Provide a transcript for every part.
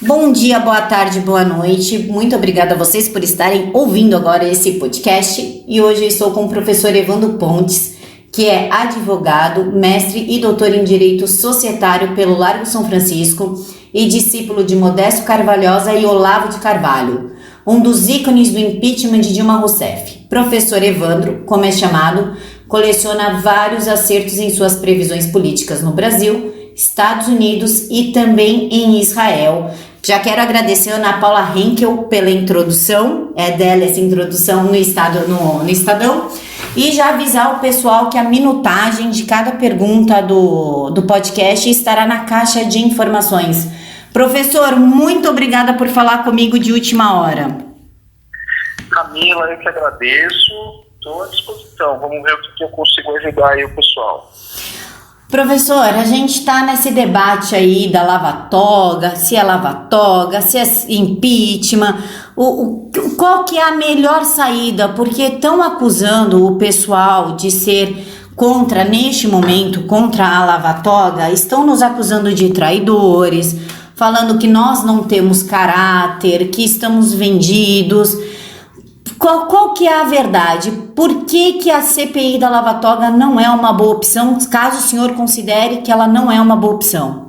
Bom dia, boa tarde, boa noite. Muito obrigada a vocês por estarem ouvindo agora esse podcast. E hoje eu estou com o professor Evandro Pontes, que é advogado, mestre e doutor em Direito Societário pelo Largo São Francisco e discípulo de Modesto Carvalhosa e Olavo de Carvalho, um dos ícones do impeachment de Dilma Rousseff. Professor Evandro, como é chamado, coleciona vários acertos em suas previsões políticas no Brasil, Estados Unidos e também em Israel. Já quero agradecer a Ana Paula Henkel pela introdução, dela essa introdução no Estadão, e já avisar o pessoal que a minutagem de cada pergunta do podcast estará na caixa de informações. Professor, muito obrigada por falar comigo de última hora. Camila, eu que agradeço, estou à disposição, vamos ver o que eu consigo ajudar aí o pessoal. Professor, a gente está nesse debate aí da lava-toga, se é lava-toga, se é impeachment, qual que é a melhor saída? Porque estão acusando o pessoal de ser contra, neste momento, contra a lava-toga, estão nos acusando de traidores, falando que nós não temos caráter, que estamos vendidos. Qual que é a verdade? Por que a CPI da lava-toga não é uma boa opção, caso o senhor considere que ela não é uma boa opção?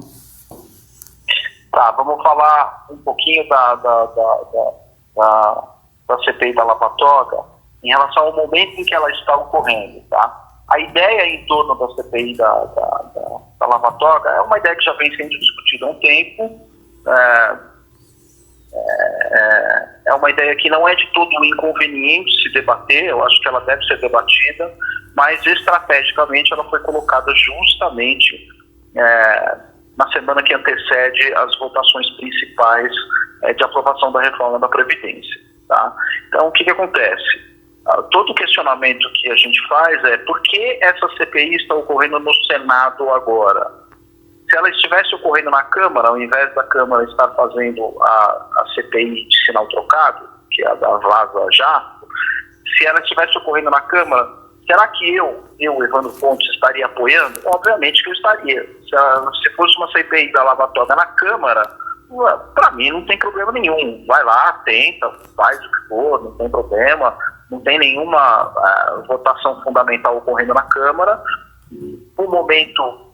Tá, vamos falar um pouquinho da CPI da lava-toga em relação ao momento em que ela está ocorrendo, tá? A ideia em torno da CPI da lava-toga é uma ideia que já vem sendo discutida há um tempo. É uma ideia que não é de todo inconveniente se debater, eu acho que ela deve ser debatida, mas estrategicamente ela foi colocada justamente na semana que antecede as votações principais de aprovação da reforma da Previdência. Tá? Então, o que acontece? Todo o questionamento que a gente faz é por que essa CPI está ocorrendo no Senado agora? Se ela estivesse ocorrendo na Câmara, ao invés da Câmara estar fazendo a CPI de sinal trocado, que é a da Vaza Jato, se ela estivesse ocorrendo na Câmara, será que eu, Evandro Pontes, estaria apoiando? Obviamente que eu estaria. Se fosse uma CPI da lava-toga na Câmara, para mim não tem problema nenhum. Vai lá, tenta, faz o que for, não tem problema, não tem nenhuma votação fundamental ocorrendo na Câmara. O momento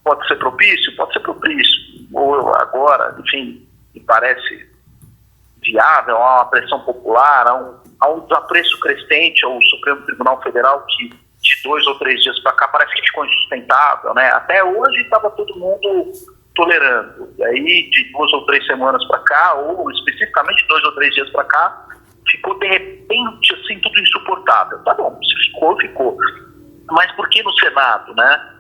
pode ser propício? Pode ser propício. Ou agora, enfim, me parece viável, há uma pressão popular, há um desapreço crescente ao Supremo Tribunal Federal que de 2 ou 3 dias para cá parece que ficou insustentável, né? Até hoje estava todo mundo tolerando. E aí, de 2 ou 3 semanas para cá, ou especificamente 2 ou 3 dias para cá, ficou de repente assim tudo insuportável. Tá bom, se ficou. Mas por que no Senado, né?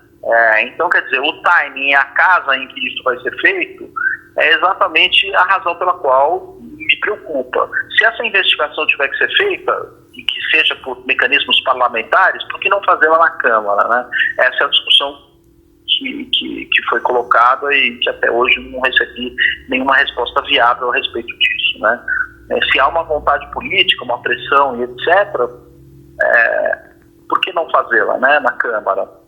Então, quer dizer, o timing e a casa em que isso vai ser feito é exatamente a razão pela qual me preocupa. Se essa investigação tiver que ser feita, e que seja por mecanismos parlamentares, por que não fazê-la na Câmara, né? Essa é a discussão que foi colocada e que até hoje não recebi nenhuma resposta viável a respeito disso, né? Se há uma vontade política, uma pressão e etc., por que não fazê-la, né, na Câmara?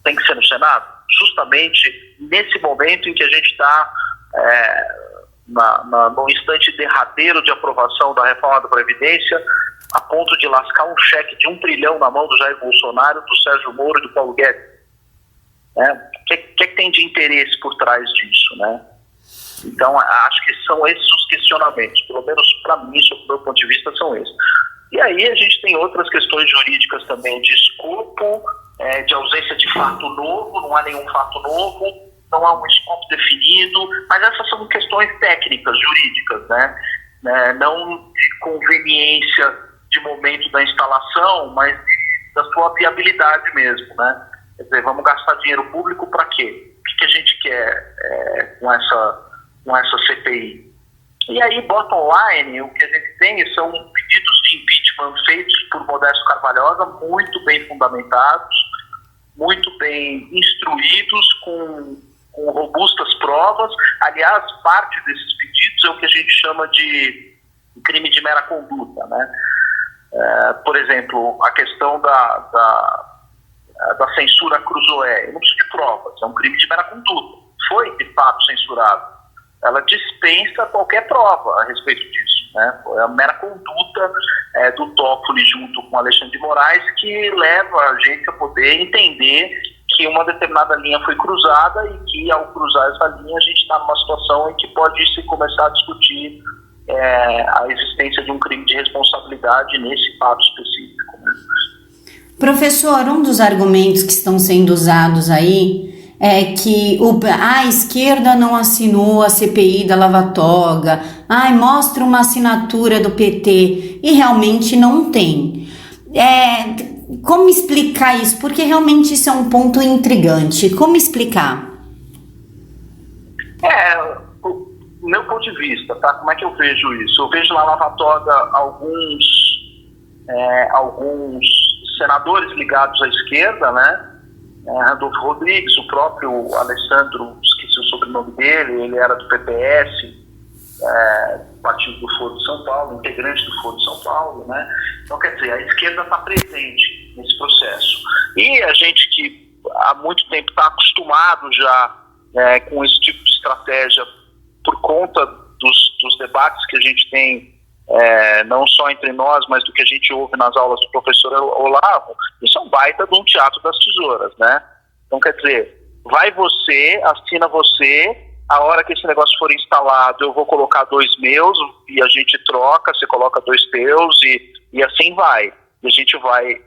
Tem que ser no Senado, justamente nesse momento em que a gente está no instante derradeiro de aprovação da reforma da Previdência, a ponto de lascar um cheque de 1 trilhão na mão do Jair Bolsonaro, do Sérgio Moro e do Paulo Guedes. O que tem de interesse por trás disso, né? Então, acho que são esses os questionamentos, pelo menos para mim, sob o meu ponto de vista, são esses. E aí a gente tem outras questões jurídicas também de escopo, de ausência de fato novo, não há nenhum fato novo, não há um escopo definido, mas essas são questões técnicas, jurídicas, né? Não de conveniência de momento da instalação, mas da sua viabilidade mesmo, né? Quer dizer, vamos gastar dinheiro público para quê? O que a gente quer com essa CPI? E aí, bottom line, o que a gente tem são pedidos de impeachment feitos por Modesto Carvalhosa, muito bem fundamentados, muito bem instruídos, com robustas provas. Aliás, parte desses pedidos é o que a gente chama de crime de mera conduta, né? Por exemplo, a questão da censura Cruzoé. Eu não preciso de provas, é um crime de mera conduta. Foi, de fato, censurado. ela dispensa qualquer prova a respeito disso, né? É a mera conduta do Toffoli junto com Alexandre de Moraes que leva a gente a poder entender que uma determinada linha foi cruzada e que, ao cruzar essa linha, a gente está numa situação em que pode se começar a discutir a existência de um crime de responsabilidade nesse fato específico, né? Professor, um dos argumentos que estão sendo usados aí é que a esquerda não assinou a CPI da Lava Toga, mostra uma assinatura do PT, e realmente não tem. Como explicar isso? Porque realmente isso é um ponto intrigante. Como explicar? Do meu ponto de vista, tá? Como é que eu vejo isso? Eu vejo na Lava Toga alguns senadores ligados à esquerda, né? Randolfo Rodrigues, o próprio Alessandro, esqueci o sobrenome dele, ele era do PPS, partido do Foro de São Paulo, integrante do Foro de São Paulo, né? Então, quer dizer, a esquerda está presente nesse processo. E a gente que há muito tempo está acostumado já com esse tipo de estratégia por conta dos debates que a gente tem, não só entre nós, mas do que a gente ouve nas aulas do professor Olavo, isso é um baita de um teatro das tesouras, né? Então, quer dizer, vai você, assina você, a hora que esse negócio for instalado, eu vou colocar 2 meus, e a gente troca, você coloca 2 teus, e assim vai. E a gente vai,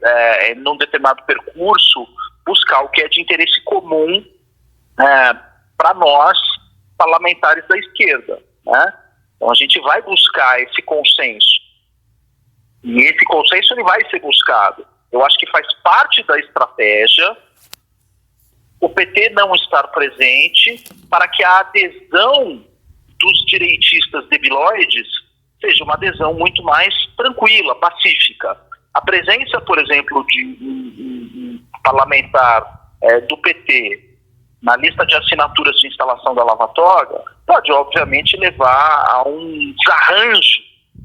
num determinado percurso, buscar o que é de interesse comum para nós, parlamentares da esquerda, né? Então a gente vai buscar esse consenso. E esse consenso ele vai ser buscado. Eu acho que faz parte da estratégia o PT não estar presente para que a adesão dos direitistas debilóides seja uma adesão muito mais tranquila, pacífica. A presença, por exemplo, de um parlamentar do PT na lista de assinaturas de instalação da Lava Toga pode, obviamente, levar a um desarranjo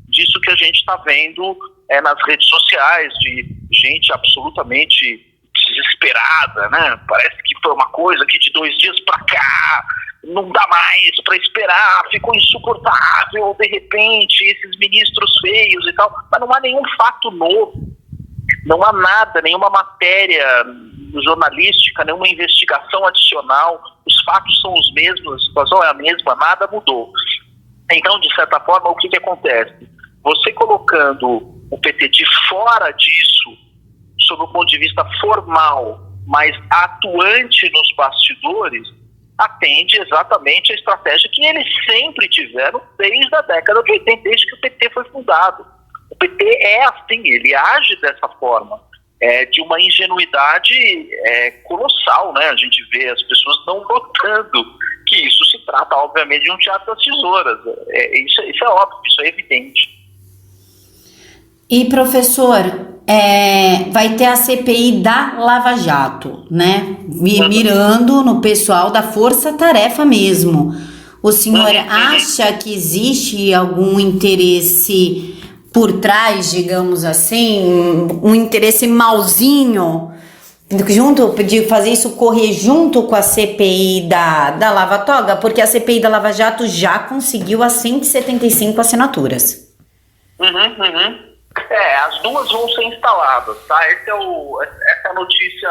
disso que a gente está vendo nas redes sociais, de gente absolutamente desesperada, né? Parece que foi uma coisa que de 2 dias para cá não dá mais para esperar, ficou insuportável, de repente, esses ministros feios e tal, mas não há nenhum fato novo, não há nada, nenhuma matéria jornalística, nenhuma investigação adicional, os fatos são os mesmos, a situação é a mesma, nada mudou. Então, de certa forma, o que acontece? Você colocando o PT de fora disso, sob o ponto de vista formal, mas atuante nos bastidores, atende exatamente a estratégia que eles sempre tiveram desde a década de 80, desde que o PT foi fundado. O PT é assim, ele age dessa forma, de uma ingenuidade colossal, né? A gente vê as pessoas não notando que isso se trata, obviamente, de um teatro das tesouras. Isso é óbvio, isso é evidente. E, professor, vai ter a CPI da Lava Jato, né? Mirando no pessoal da Força Tarefa mesmo. O senhor acha que existe algum interesse por trás, digamos assim, um interesse mauzinho, de fazer isso correr junto com a CPI da Lava Toga? Porque a CPI da Lava Jato já conseguiu as 175 assinaturas. As duas vão ser instaladas, tá? Essa é a notícia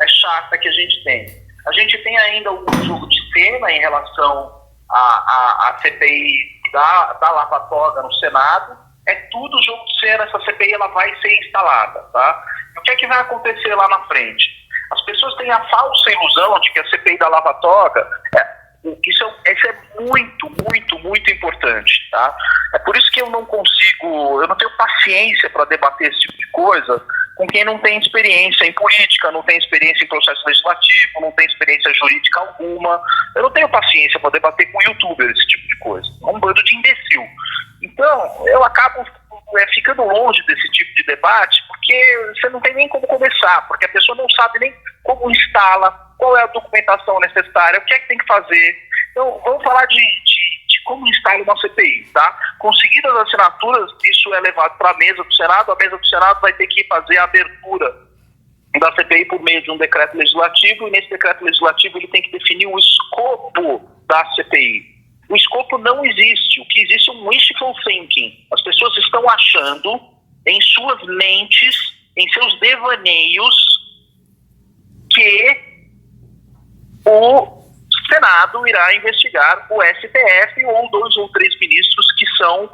chata que a gente tem. A gente tem ainda algum jogo de cena em relação à CPI da Lava Toga no Senado. É tudo jogo de cena, essa CPI ela vai ser instalada, tá? E o que é que vai acontecer lá na frente? As pessoas têm a falsa ilusão de que a CPI da Lava Toga, isso é muito, muito, muito importante, tá? É por isso que eu não tenho paciência para debater esse tipo de coisa com quem não tem experiência em política, não tem experiência em processo legislativo, não tem experiência jurídica alguma. Eu não tenho paciência para debater com youtubers esse tipo de coisa. É um bando de imbecil. Então, eu acabo ficando longe desse tipo de debate, porque você não tem nem como começar, porque a pessoa não sabe nem como instala, qual é a documentação necessária, o que é que tem que fazer. Então, vamos falar de como instala uma CPI, tá? Conseguidas as assinaturas, isso é levado para a mesa do Senado vai ter que fazer a abertura da CPI por meio de um decreto legislativo, e nesse decreto legislativo ele tem que definir o escopo da CPI. O escopo não existe. O que existe é um wishful thinking. As pessoas estão achando em suas mentes, em seus devaneios, que o Senado irá investigar o STF ou 2 ou 3 ministros que são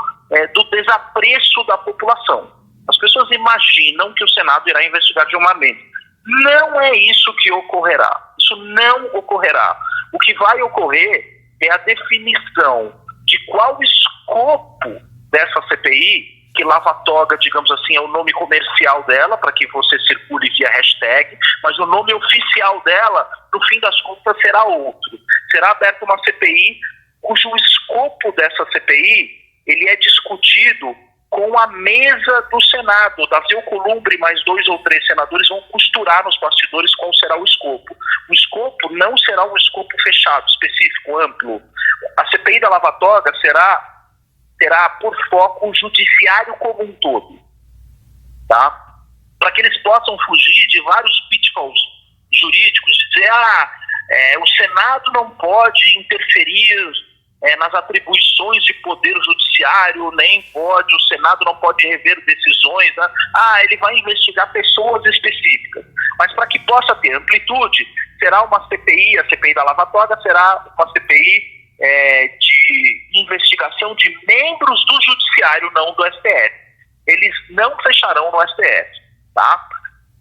do desapreço da população. As pessoas imaginam que o Senado irá investigar Dilma Mendes. Não é isso que ocorrerá. Isso não ocorrerá. O que vai ocorrer é a definição de qual escopo dessa CPI, que lava-toga, digamos assim, é o nome comercial dela, para que você circule via hashtag, mas o nome oficial dela, no fim das contas, será outro. Será aberta uma CPI cujo escopo dessa CPI ele é discutido com a mesa do Senado. Davi Alcolumbre mais 2 ou 3 senadores vão costurar nos bastidores qual será o escopo. O escopo não será um escopo fechado, específico, amplo. A CPI da lava-toga terá por foco o judiciário como um todo, tá? Para que eles possam fugir de vários pitfalls jurídicos, dizer, o Senado não pode interferir nas atribuições de poder judiciário, nem pode, o Senado não pode rever decisões, né? Ele vai investigar pessoas específicas. Mas para que possa ter amplitude, será uma CPI, a CPI da lava-toga será uma CPI de investigação de membros do judiciário, não do STF. Eles não fecharão no STF, tá?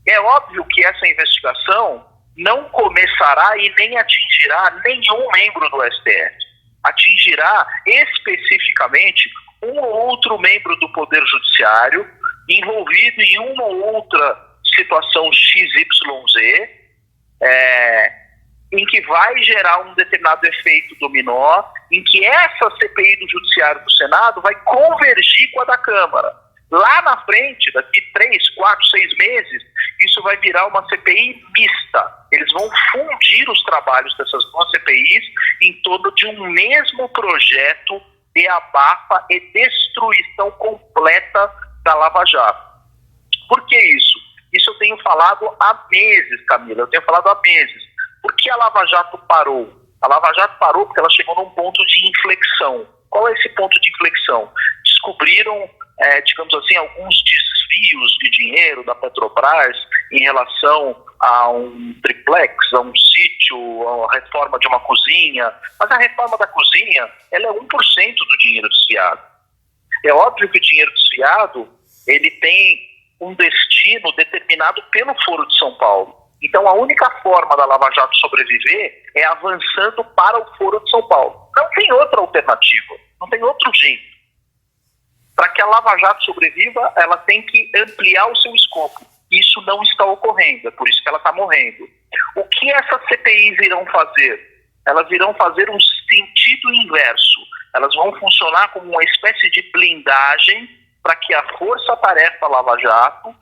É óbvio que essa investigação não começará e nem atingirá nenhum membro do STF. Atingirá especificamente um ou outro membro do Poder Judiciário envolvido em uma ou outra situação XYZ, em que vai gerar um determinado efeito dominó, em que essa CPI do Judiciário do Senado vai convergir com a da Câmara. Lá na frente, daqui 3, 4, 6 meses, isso vai virar uma CPI mista. Eles vão fundir os trabalhos dessas 2 CPIs em torno de um mesmo projeto de abafa e destruição completa da Lava Jato. Por que isso? Isso eu tenho falado há meses, Camila, eu tenho falado há meses. Por que a Lava Jato parou? A Lava Jato parou porque ela chegou num ponto de inflexão. Qual é esse ponto de inflexão? Descobriram, digamos assim, alguns desvios de dinheiro da Petrobras em relação a um triplex, a um sítio, a reforma de uma cozinha. Mas a reforma da cozinha, ela é 1% do dinheiro desviado. É óbvio que o dinheiro desviado, ele tem um destino determinado pelo Foro de São Paulo. Então, a única forma da Lava Jato sobreviver é avançando para o Foro de São Paulo. Não tem outra alternativa, não tem outro jeito. Para que a Lava Jato sobreviva, ela tem que ampliar o seu escopo. Isso não está ocorrendo, é por isso que ela está morrendo. O que essas CPIs irão fazer? Elas irão fazer um sentido inverso. Elas vão funcionar como uma espécie de blindagem para que a força-tarefa Lava Jato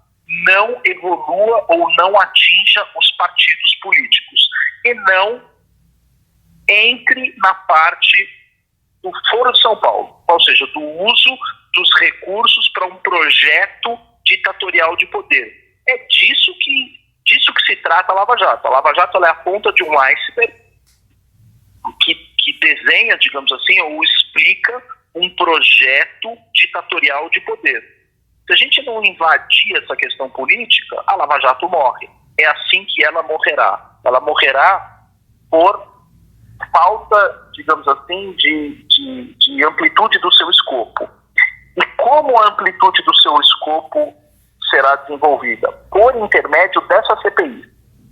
não evolua ou não atinja os partidos políticos e não entre na parte do Foro de São Paulo, ou seja, do uso dos recursos para um projeto ditatorial de poder. É disso que se trata a Lava Jato. A Lava Jato ela é a ponta de um iceberg que desenha, digamos assim, ou explica um projeto ditatorial de poder. Se a gente não invadir essa questão política, a Lava Jato morre. É assim que ela morrerá. Ela morrerá por falta, digamos assim, de amplitude do seu escopo. E como a amplitude do seu escopo será desenvolvida? Por intermédio dessa CPI.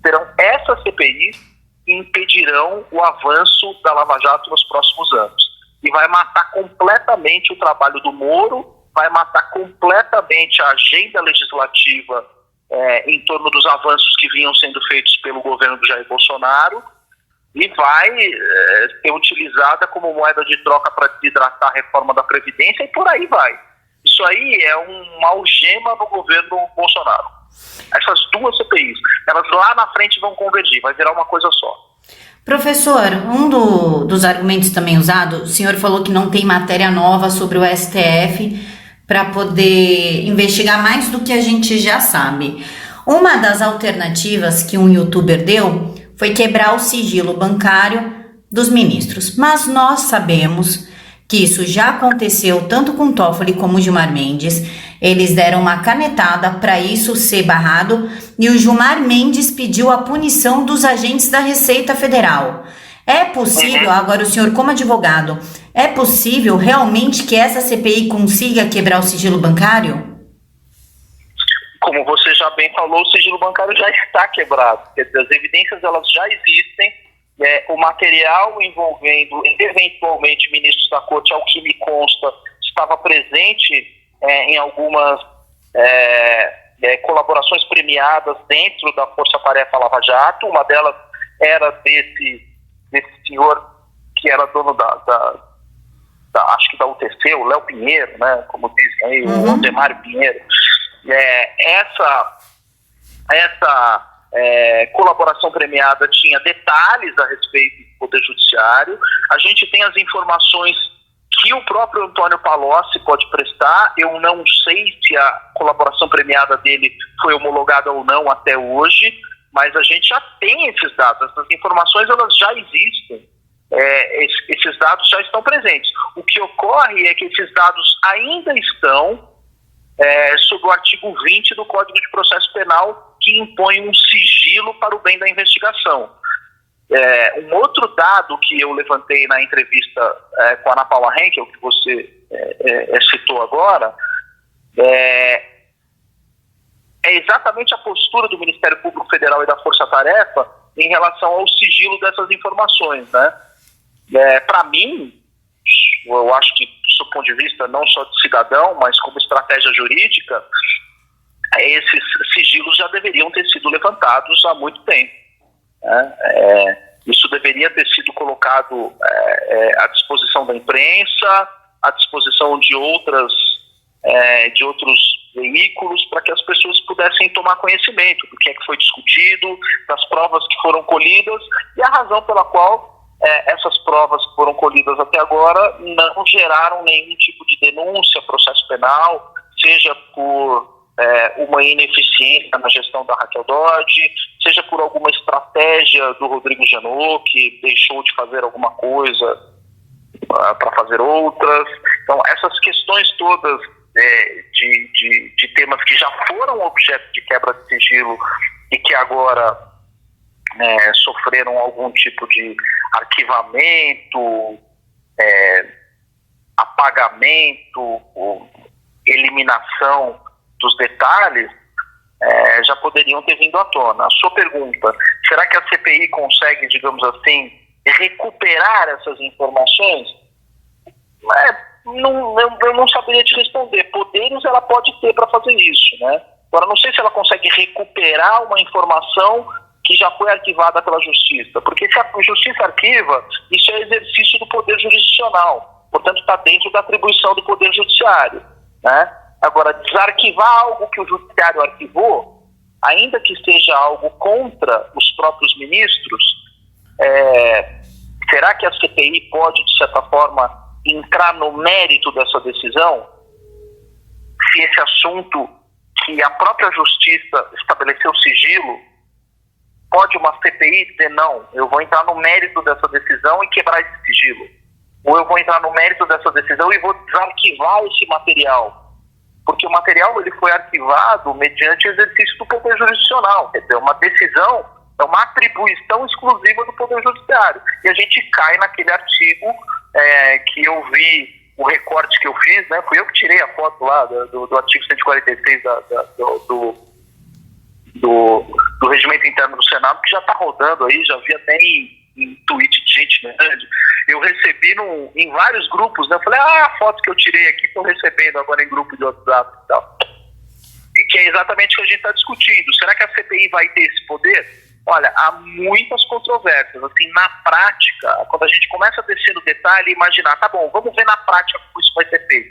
Serão essas CPIs que impedirão o avanço da Lava Jato nos próximos anos. E vai matar completamente o trabalho do Moro, vai matar completamente a agenda legislativa em torno dos avanços que vinham sendo feitos pelo governo do Jair Bolsonaro e vai ser utilizada como moeda de troca para desidratar a reforma da Previdência e por aí vai. Isso aí é uma algema no governo Bolsonaro. Essas 2 CPIs, elas lá na frente vão convergir, vai virar uma coisa só. Professor, dos argumentos também usado, o senhor falou que não tem matéria nova sobre o STF para poder investigar mais do que a gente já sabe. Uma das alternativas que um youtuber deu foi quebrar o sigilo bancário dos ministros. Mas nós sabemos que isso já aconteceu tanto com Toffoli como Gilmar Mendes. Eles deram uma canetada para isso ser barrado e o Gilmar Mendes pediu a punição dos agentes da Receita Federal. É possível, agora o senhor como advogado, é possível realmente que essa CPI consiga quebrar o sigilo bancário? Como você já bem falou, o sigilo bancário já está quebrado. Quer dizer, as evidências elas já existem. O material envolvendo, eventualmente, ministros da Corte, ao que me consta, estava presente em algumas colaborações premiadas dentro da Força Tarefa Lava Jato. Uma delas era desse senhor que era dono acho que da UTC, o Léo Pinheiro, né, como dizem aí, o Aldemário Pinheiro. Essa colaboração premiada tinha detalhes a respeito do Poder Judiciário. A gente tem as informações que o próprio Antônio Palocci pode prestar. Eu não sei se a colaboração premiada dele foi homologada ou não até hoje, mas a gente já tem esses dados. Essas informações elas já existem. Esses dados já estão presentes. O que ocorre é que esses dados ainda estão sob o artigo 20 do Código de Processo Penal, que impõe um sigilo para o bem da investigação. Um outro dado que eu levantei na entrevista com a Ana Paula Henkel, que você citou agora, é exatamente a postura do Ministério Público Federal e da Força Tarefa em relação ao sigilo dessas informações, né? Para mim, eu acho que, do ponto de vista não só de cidadão, mas como estratégia jurídica, esses sigilos já deveriam ter sido levantados há muito tempo. Isso deveria ter sido colocado à disposição da imprensa, à disposição de outros veículos, para que as pessoas pudessem tomar conhecimento do que é que foi discutido, das provas que foram colhidas e a razão pela qual essas provas que foram colhidas até agora não geraram nenhum tipo de denúncia, processo penal, seja por uma ineficiência na gestão da Raquel Dodge, seja por alguma estratégia do Rodrigo Janot, que deixou de fazer alguma coisa para fazer outras. Então, essas questões todas de temas que já foram objeto de quebra de sigilo e que agora sofreram algum tipo de arquivamento, apagamento, eliminação dos detalhes, já poderiam ter vindo à tona. A sua pergunta, será que a CPI consegue, digamos assim, recuperar essas informações? Eu não saberia te responder. Poderes ela pode ter para fazer isso, né? Agora, não sei se ela consegue recuperar uma informação que já foi arquivada pela Justiça, porque se a Justiça arquiva, isso é exercício do Poder Jurisdicional, portanto está dentro da atribuição do Poder Judiciário, né? Agora, desarquivar algo que o Judiciário arquivou, ainda que seja algo contra os próprios ministros, será que a CPI pode, de certa forma, entrar no mérito dessa decisão? Se esse assunto que a própria Justiça estabeleceu sigilo, pode uma CPI dizer, não, eu vou entrar no mérito dessa decisão e quebrar esse sigilo? Ou eu vou entrar no mérito dessa decisão e vou desarquivar esse material? Porque o material ele foi arquivado mediante o exercício do Poder Jurisdicional. Quer dizer, uma decisão é uma atribuição exclusiva do Poder Judiciário. E a gente cai naquele artigo que eu vi, o recorte que eu fiz, né? Fui eu que tirei a foto lá do artigo 146 do Regimento Interno do Senado, que já está rodando aí, já vi até em tweet de gente grande. Eu recebi em vários grupos, né? Eu falei, a foto que eu tirei aqui estou recebendo agora em grupo de WhatsApp e tal. E que é exatamente o que a gente está discutindo. Será que a CPI vai ter esse poder? Olha, há muitas controvérsias. Assim, na prática, quando a gente começa a descer no detalhe e imaginar, tá bom, vamos ver na prática como isso vai ser feito.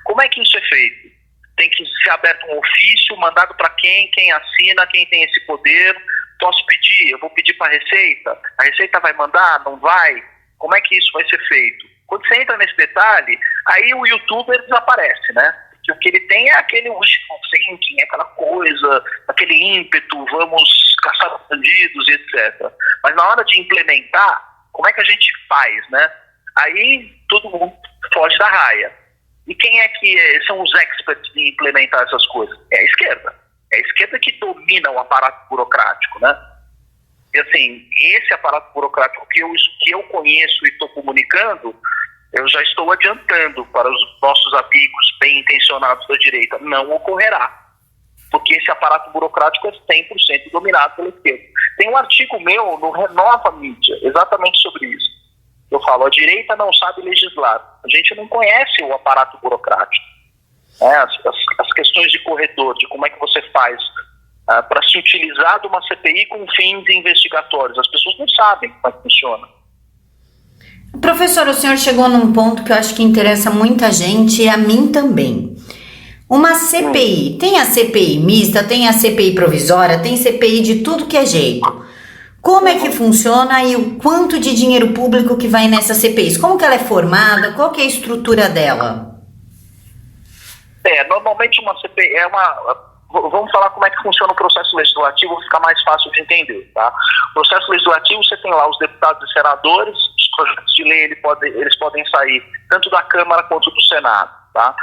Como é que isso é feito? Tem que ser aberto um ofício, mandado para quem assina, quem tem esse poder. Posso pedir? Eu vou pedir para a Receita vai mandar? Não vai? Como é que isso vai ser feito? Quando você entra nesse detalhe, aí o youtuber desaparece, né? Porque o que ele tem é aquele wishful thinking, aquela coisa, aquele ímpeto, vamos caçar bandidos e etc. Mas na hora de implementar, Como é que a gente faz, né? Aí todo mundo foge da raia. E quem é que são os experts em implementar essas coisas? É a esquerda. É a esquerda que domina o aparato burocrático, né? E assim, esse aparato burocrático que eu conheço e estou comunicando, eu já estou adiantando para os nossos amigos bem intencionados da direita, não ocorrerá. Porque esse aparato burocrático é 100% dominado pela esquerda. Tem um artigo meu no Renova Mídia, exatamente sobre isso. Eu falo, a direita não sabe legislar. A gente não conhece o aparato burocrático. As questões de corredor, de como é que você faz para se utilizar de uma CPI com fins investigatórios. As pessoas não sabem como é que funciona. Professor, o senhor chegou num ponto que eu acho que interessa muita gente e a mim também. Uma CPI, tem a CPI mista, tem a CPI provisória, tem CPI de tudo que é jeito. Como é que funciona e o quanto de dinheiro público que vai nessas CPIs? Como que ela é formada? Qual que é a estrutura dela? Normalmente uma CPI vamos falar como é que funciona o processo legislativo, vai ficar mais fácil de entender, tá? O processo legislativo, você tem lá os deputados e senadores, os projetos de lei eles podem sair tanto da Câmara quanto do Senado, tá?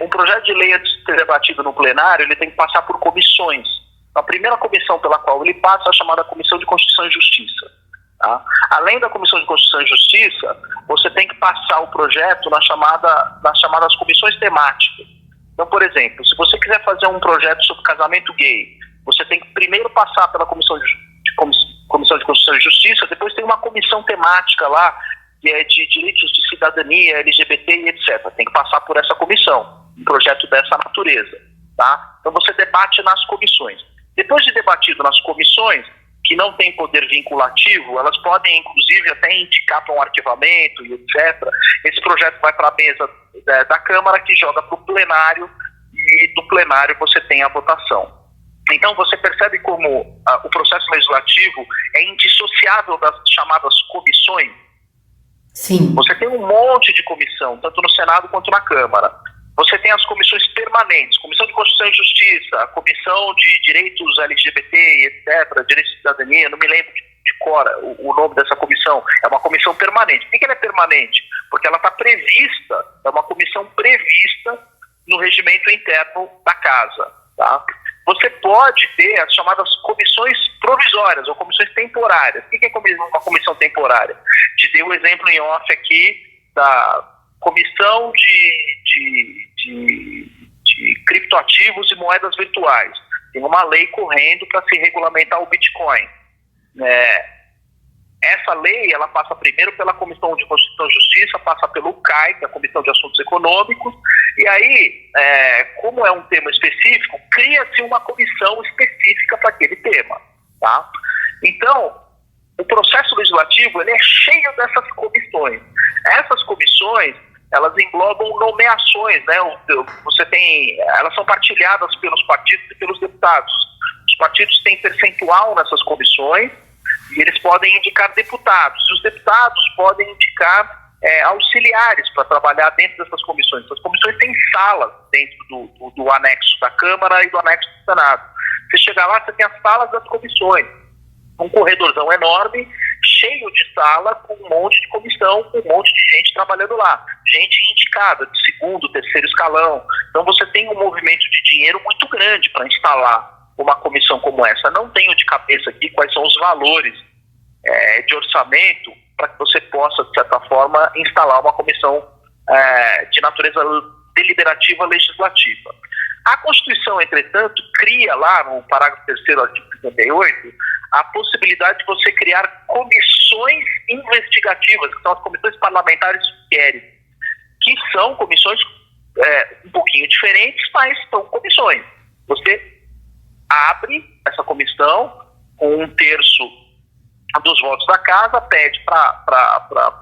Um projeto de lei, antes de ser debatido no plenário, ele tem que passar por comissões. A primeira comissão pela qual ele passa é a chamada Comissão de Constituição e Justiça. Tá? Além da Comissão de Constituição e Justiça, você tem que passar o projeto nas chamadas comissões temáticas. Então, por exemplo, se você quiser fazer um projeto sobre casamento gay, você tem que primeiro passar pela Comissão de Constituição e Justiça, depois tem uma comissão temática lá, que é de direitos de cidadania, LGBT e etc. Tem que passar por essa comissão, um projeto dessa natureza. Tá? Então você debate nas comissões. Depois de debatido nas comissões, que não tem poder vinculativo, elas podem inclusive até indicar para um arquivamento e etc. Esse projeto vai para a mesa da Câmara, que joga para o plenário, e do plenário você tem a votação. Então você percebe como o processo legislativo é indissociável das chamadas comissões. Sim. Você tem um monte de comissão, tanto no Senado quanto na Câmara. Você tem as comissões permanentes, Comissão de Constituição e Justiça, Comissão de Direitos LGBT, etc., Direitos de Cidadania, não me lembro de cor o nome dessa comissão, é uma comissão permanente. Por que ela é permanente? Porque ela está prevista, é uma comissão prevista no regimento interno da Casa. Tá? Você pode ter as chamadas comissões provisórias ou comissões temporárias. O que é uma comissão temporária? Te dei um exemplo em off aqui da Comissão de criptoativos e moedas virtuais. Tem uma lei correndo para se regulamentar o Bitcoin. Essa lei, ela passa primeiro pela Comissão de Constituição e Justiça, passa pelo CAI, que é a Comissão de Assuntos Econômicos, e aí, como é um tema específico, cria-se uma comissão específica para aquele tema. Tá? Então, o processo legislativo ele é cheio dessas comissões. Essas comissões, elas englobam nomeações, né? Elas são partilhadas pelos partidos e pelos deputados. Os partidos têm percentual nessas comissões e eles podem indicar deputados. E os deputados podem indicar auxiliares para trabalhar dentro dessas comissões. As comissões têm salas dentro do anexo da Câmara e do anexo do Senado. Você chega lá, você tem as salas das comissões. Um corredorzão enorme, cheio de sala, com um monte de comissão, com um monte de gente trabalhando lá. Gente indicada, de segundo, terceiro escalão. Então você tem um movimento de dinheiro muito grande para instalar uma comissão como essa. Não tenho de cabeça aqui quais são os valores de orçamento para que você possa, de certa forma, instalar uma comissão de natureza deliberativa legislativa. A Constituição, entretanto, cria lá no parágrafo 3º, artigo 58, a possibilidade de você criar comissões investigativas, que são as comissões parlamentares de inquérito, que são comissões um pouquinho diferentes, mas são comissões. Você abre essa comissão com 1/3 dos votos da Casa, pede para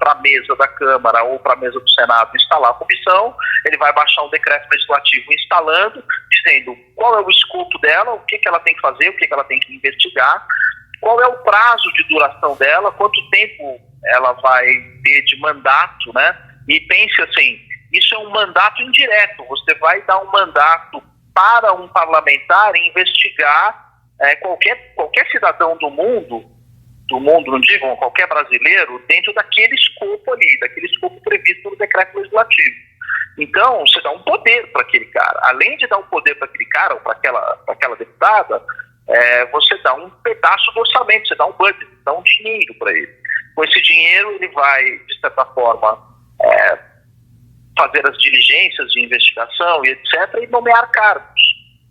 a mesa da Câmara ou para a mesa do Senado instalar a comissão, ele vai baixar um decreto legislativo instalando, dizendo qual é o escopo dela, o que ela tem que fazer, o que ela tem que investigar, qual é o prazo de duração dela, quanto tempo ela vai ter de mandato, né? E pense assim, isso é um mandato indireto, você vai dar um mandato para um parlamentar investigar qualquer cidadão do mundo do mundo, não digam, qualquer brasileiro, dentro daquele escopo ali, daquele escopo previsto no decreto legislativo. Então, você dá um poder para aquele cara. Além de dar um poder para aquele cara ou para aquela deputada, você dá um pedaço do orçamento, você dá um budget, dá um dinheiro para ele. Com esse dinheiro, ele vai, de certa forma, fazer as diligências de investigação e etc., e nomear cargos.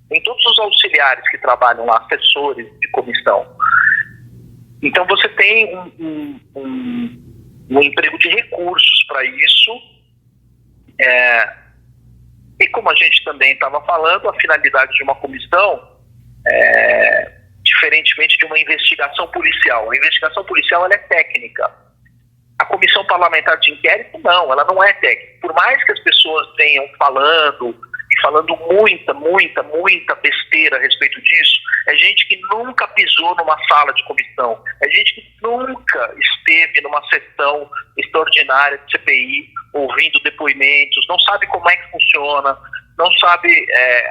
Tem todos os auxiliares que trabalham lá, assessores de comissão. Então, você tem um emprego de recursos para isso. E como a gente também estava falando, a finalidade de uma comissão, diferentemente de uma investigação policial. A investigação policial ela é técnica. A comissão parlamentar de inquérito, não, ela não é técnica. Por mais que as pessoas venham falando muita besteira a respeito disso, é gente que nunca pisou numa sala de comissão, é gente que nunca esteve numa sessão extraordinária de CPI, ouvindo depoimentos, não sabe como é que funciona, não sabe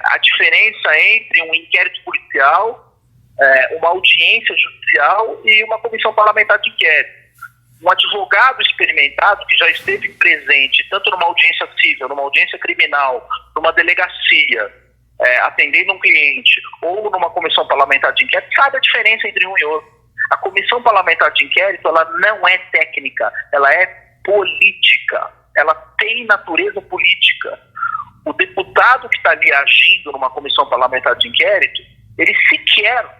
a diferença entre um inquérito policial, uma audiência judicial e uma comissão parlamentar de inquérito. Um advogado experimentado que já esteve presente tanto numa audiência civil, numa audiência criminal, numa delegacia, atendendo um cliente, ou numa comissão parlamentar de inquérito, sabe a diferença entre um e outro. A comissão parlamentar de inquérito, ela não é técnica, ela é política, ela tem natureza política. O deputado que está ali agindo numa comissão parlamentar de inquérito, ele sequer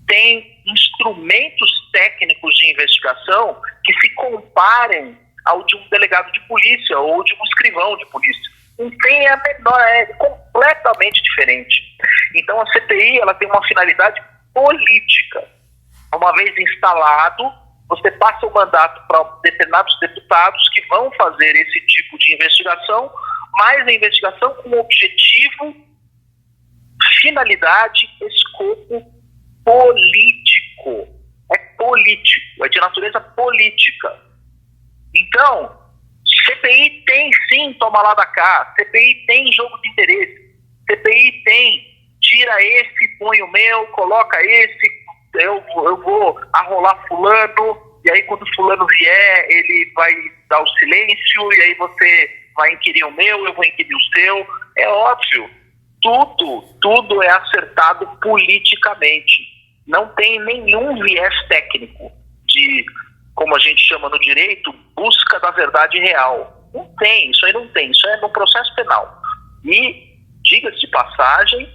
tem instrumentos técnicos de investigação que se comparem ao de um delegado de polícia ou de um escrivão de polícia. Não tem a menor, é completamente diferente. Então a CPI ela tem uma finalidade política. Uma vez instalado, você passa o mandato para determinados deputados que vão fazer esse tipo de investigação, mas a investigação com objetivo, finalidade, escopo político. É político, é de natureza política. Então, CPI tem sim toma lá da cá, CPI tem jogo de interesse, CPI tem tira esse, põe o meu, coloca esse, eu vou arrolar fulano, e aí quando fulano vier, ele vai dar o silêncio, e aí você vai inquirir o meu, eu vou inquirir o seu. É óbvio, tudo é acertado politicamente. Não tem nenhum viés técnico de, como a gente chama no direito, busca da verdade real. Não tem, isso aí não tem, isso é no processo penal. E, diga-se de passagem,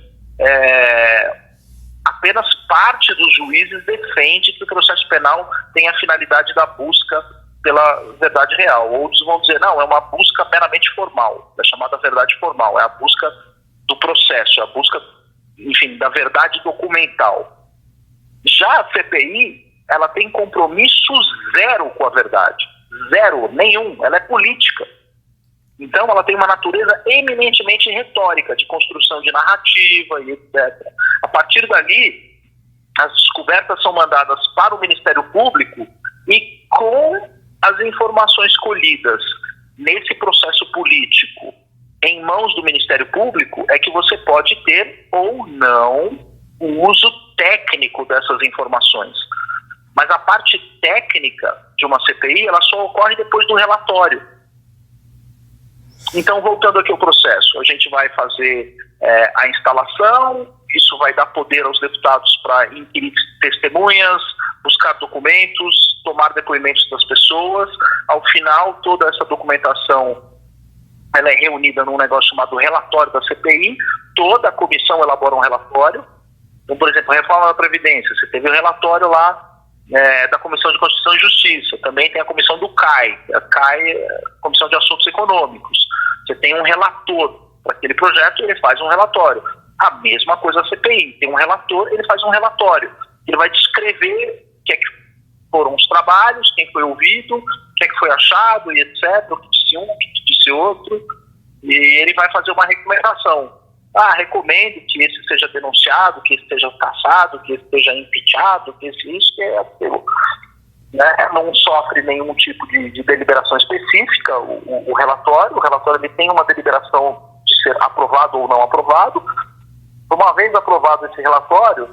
apenas parte dos juízes defende que o processo penal tem a finalidade da busca pela verdade real. Outros vão dizer, não, é uma busca meramente formal, é chamada verdade formal, é a busca do processo, é a busca, enfim, da verdade documental. Já a CPI, ela tem compromisso zero com a verdade. Zero, nenhum. Ela é política. Então, ela tem uma natureza eminentemente retórica, de construção de narrativa e etc. A partir dali, as descobertas são mandadas para o Ministério Público e com as informações colhidas nesse processo político em mãos do Ministério Público é que você pode ter ou não o uso técnico dessas informações. Mas a parte técnica de uma CPI, ela só ocorre depois do relatório. Então, voltando aqui ao processo, a gente vai fazer a instalação, isso vai dar poder aos deputados para inquirir testemunhas, buscar documentos, tomar depoimentos das pessoas. Ao final, toda essa documentação ela é reunida num negócio chamado relatório da CPI, toda a comissão elabora um relatório. Então, por exemplo, a reforma da Previdência, você teve o relatório lá da Comissão de Constituição e Justiça, também tem a comissão do CAI, a CAI é a Comissão de Assuntos Econômicos. Você tem um relator para aquele projeto, ele faz um relatório. A mesma coisa a CPI, tem um relator, ele faz um relatório. Ele vai descrever o que é que foram os trabalhos, quem foi ouvido, o que é que foi achado e etc., o que disse um, o que disse outro, e ele vai fazer uma recomendação. Recomendo que esse seja denunciado, que esse seja cassado, que esse seja impeachado, que esse isso, que é aquilo. Não sofre nenhum tipo de deliberação específica o relatório. O relatório ele tem uma deliberação de ser aprovado ou não aprovado. Uma vez aprovado esse relatório,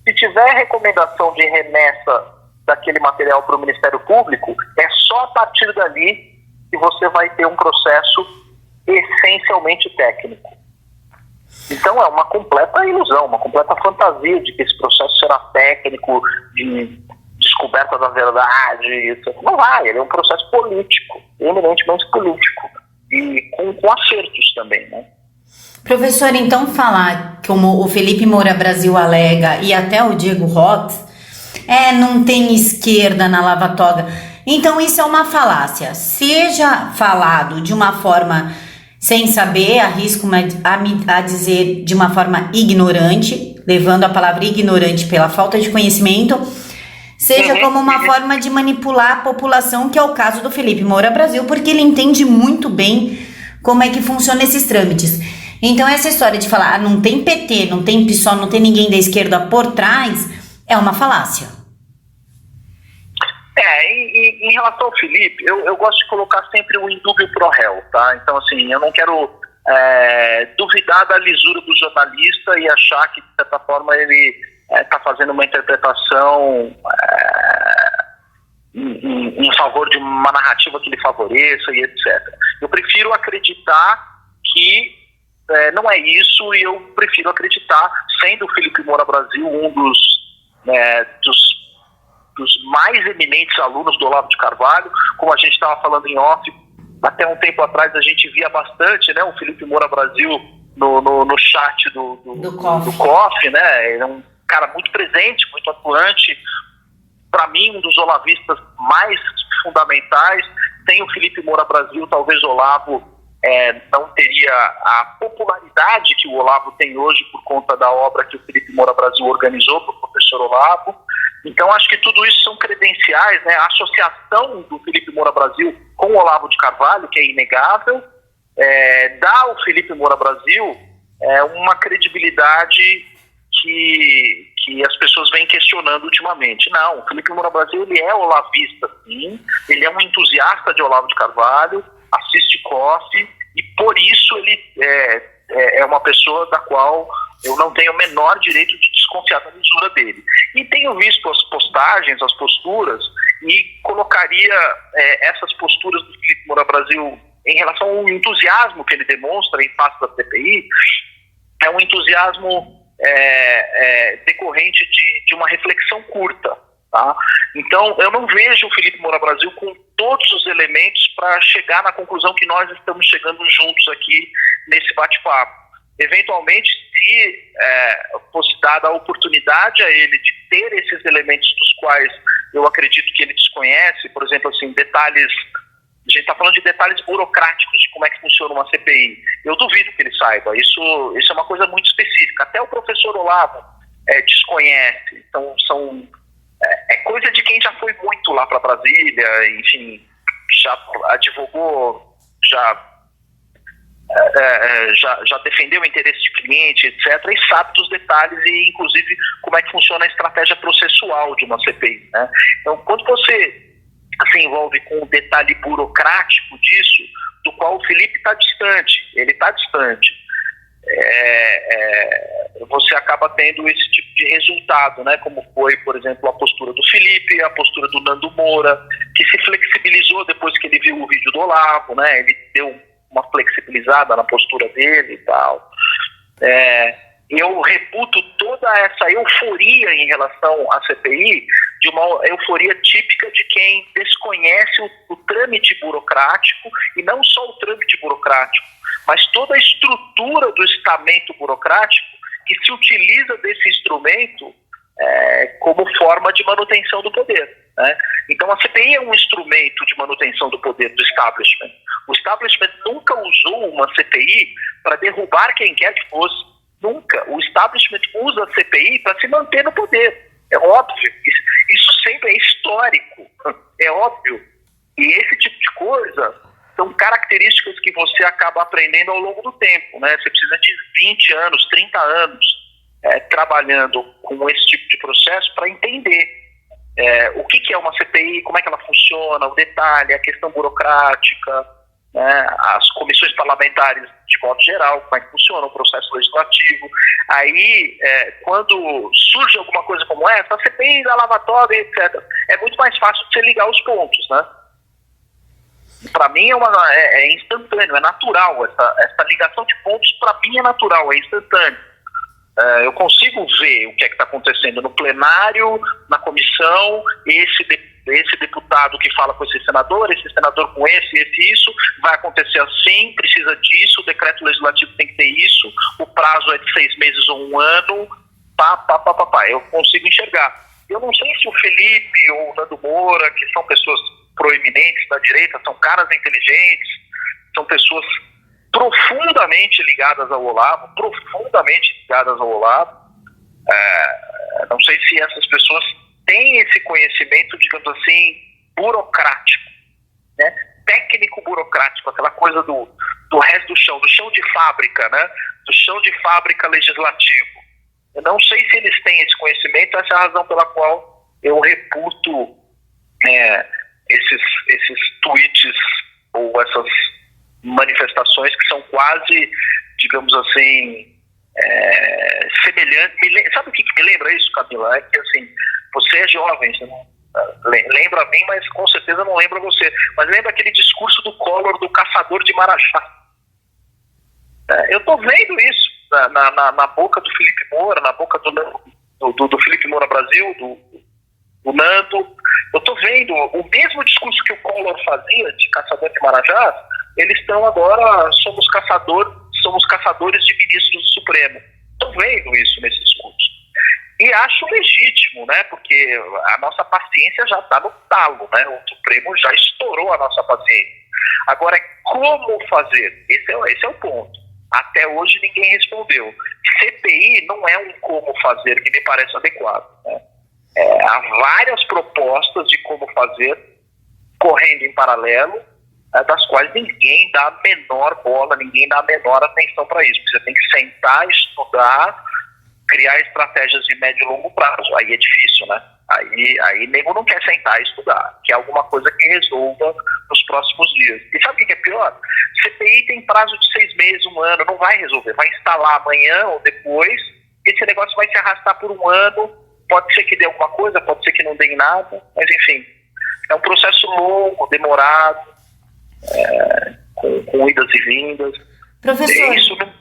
se tiver recomendação de remessa daquele material para o Ministério Público, é só a partir dali que você vai ter um processo essencialmente técnico. Então é uma completa ilusão, uma completa fantasia de que esse processo será técnico, de descoberta da verdade, etc. Não vai, ele é um processo político, eminentemente político, e com acertos também, né? Professor, então falar como o Felipe Moura Brasil alega e até o Diego Rox, não tem esquerda na lava-toga. Então isso é uma falácia. Seja falado de uma forma sem saber, arrisco-me a dizer de uma forma ignorante, levando a palavra ignorante pela falta de conhecimento, seja como uma forma de manipular a população, que é o caso do Felipe Moura Brasil, porque ele entende muito bem como é que funcionam esses trâmites. Então essa história de falar, não tem PT, não tem PSOL, não tem ninguém da esquerda por trás, é uma falácia. Em relação ao Felipe, eu gosto de colocar sempre o indúbio pro réu, tá? Então, assim, eu não quero duvidar da lisura do jornalista e achar que, de certa forma, ele está fazendo uma interpretação em favor de uma narrativa que lhe favoreça e etc. Eu prefiro acreditar que não é isso, e eu prefiro acreditar, sendo o Felipe Moura Brasil um dos mais eminentes alunos do Olavo de Carvalho, como a gente estava falando em off, até um tempo atrás a gente via bastante, né, o Felipe Moura Brasil no chat do COF, né, ele é um cara muito presente, muito atuante, para mim um dos olavistas mais fundamentais. Sem o Felipe Moura Brasil, talvez o Olavo não teria a popularidade que o Olavo tem hoje por conta da obra que o Felipe Moura Brasil organizou para o professor Olavo. Então, acho que tudo isso são credenciais, né? A associação do Felipe Moura Brasil com o Olavo de Carvalho, que é inegável, dá ao Felipe Moura Brasil uma credibilidade que as pessoas vêm questionando ultimamente. Não, o Felipe Moura Brasil, ele é olavista, sim, ele é um entusiasta de Olavo de Carvalho, assiste COF, e por isso ele é uma pessoa da qual eu não tenho o menor direito de desconfiar da lisura dele. E tenho visto as postagens, as posturas, e colocaria essas posturas do Felipe Moura Brasil em relação ao entusiasmo que ele demonstra em face da CPI, é um entusiasmo decorrente de uma reflexão curta. Tá? Então, eu não vejo o Felipe Moura Brasil com todos os elementos para chegar na conclusão que nós estamos chegando juntos aqui nesse bate-papo. Eventualmente, se fosse dada a oportunidade a ele de ter esses elementos dos quais eu acredito que ele desconhece, por exemplo, assim, detalhes, a gente está falando de detalhes burocráticos de como é que funciona uma CPI, eu duvido que ele saiba, isso é uma coisa muito específica, até o professor Olavo desconhece, então é coisa de quem já foi muito lá para Brasília, enfim, já advogou, já defendeu o interesse de cliente, etc., e sabe dos detalhes e, inclusive, como é que funciona a estratégia processual de uma CPI, né? Então, quando você se envolve com o detalhe burocrático disso, do qual o Felipe está distante, ele está distante, você acaba tendo esse tipo de resultado, né? Como foi, por exemplo, a postura do Felipe, a postura do Nando Moura, que se flexibilizou depois que ele viu o vídeo do Olavo, né? Ele deu uma flexibilizada na postura dele e tal. Eu reputo toda essa euforia em relação à CPI de uma euforia típica de quem desconhece o trâmite burocrático, e não só o trâmite burocrático, mas toda a estrutura do estamento burocrático que se utiliza desse instrumento como forma de manutenção do poder, né? Então a CPI é um instrumento de manutenção do poder do establishment. O establishment nunca usou uma CPI para derrubar quem quer que fosse. Nunca. O establishment usa a CPI para se manter no poder. É óbvio. Isso sempre é histórico. É óbvio. E esse tipo de coisa são características que você acaba aprendendo ao longo do tempo, né? Você precisa de 20 anos, 30 anos trabalhando com esse tipo de processo para entender o que é uma CPI, como é que ela funciona, o detalhe, a questão burocrática, né, as comissões parlamentares de modo geral, como é que funciona o processo legislativo. Aí, quando surge alguma coisa como essa, a CPI da Lava Toga, etc., é muito mais fácil de você ligar os pontos, né? Para mim é instantâneo, é natural, essa ligação de pontos para mim é natural, é instantâneo. Eu consigo ver o que é que está acontecendo no plenário, na comissão, esse deputado que fala com esse senador com isso, vai acontecer assim, precisa disso, o decreto legislativo tem que ter isso, o prazo é de 6 meses ou 1 ano, eu consigo enxergar. Eu não sei se o Felipe ou o Nando Moura, que são pessoas proeminentes da direita, são caras inteligentes, são pessoas profundamente ligadas ao Olavo, não sei se essas pessoas têm esse conhecimento, digamos assim, burocrático, né? Técnico burocrático, aquela coisa do resto do chão de fábrica, né? Do chão de fábrica legislativo. Eu não sei se eles têm esse conhecimento, essa é a razão pela qual eu reputo esses tweets ou essas manifestações que são quase, digamos assim, semelhantes. Sabe o que me lembra isso, Camila? É que assim, você é jovem, você não lembra a mim, mas com certeza não lembra você. Mas lembra aquele discurso do Collor, do caçador de Marajá. Eu estou vendo isso na boca do Felipe Moura, na boca do Felipe Moura Brasil, do Nando. Eu estou vendo o mesmo discurso que o Collor fazia de caçador de Marajás. Eles estão agora, somos caçadores de ministros do Supremo. Estou vendo isso nesse discurso. E acho legítimo, né? Porque a nossa paciência já está no talo, né? O Supremo já estourou a nossa paciência. Agora, como fazer? Esse é o ponto. Até hoje ninguém respondeu. CPI não é um como fazer que me parece adequado, né? Há várias propostas de como fazer correndo em paralelo, das quais ninguém dá a menor bola, ninguém dá a menor atenção para isso. Você tem que sentar, estudar, criar estratégias de médio e longo prazo. Aí é difícil, né? Aí nego não quer sentar e estudar, quer alguma coisa que resolva nos próximos dias. E sabe o que é pior? CPI tem prazo de 6 meses, 1 ano, não vai resolver. Vai instalar amanhã ou depois, esse negócio vai se arrastar por 1 ano, pode ser que dê alguma coisa, pode ser que não dê em nada, mas enfim, é um processo longo, demorado, com idas e vindas. Professor, isso não...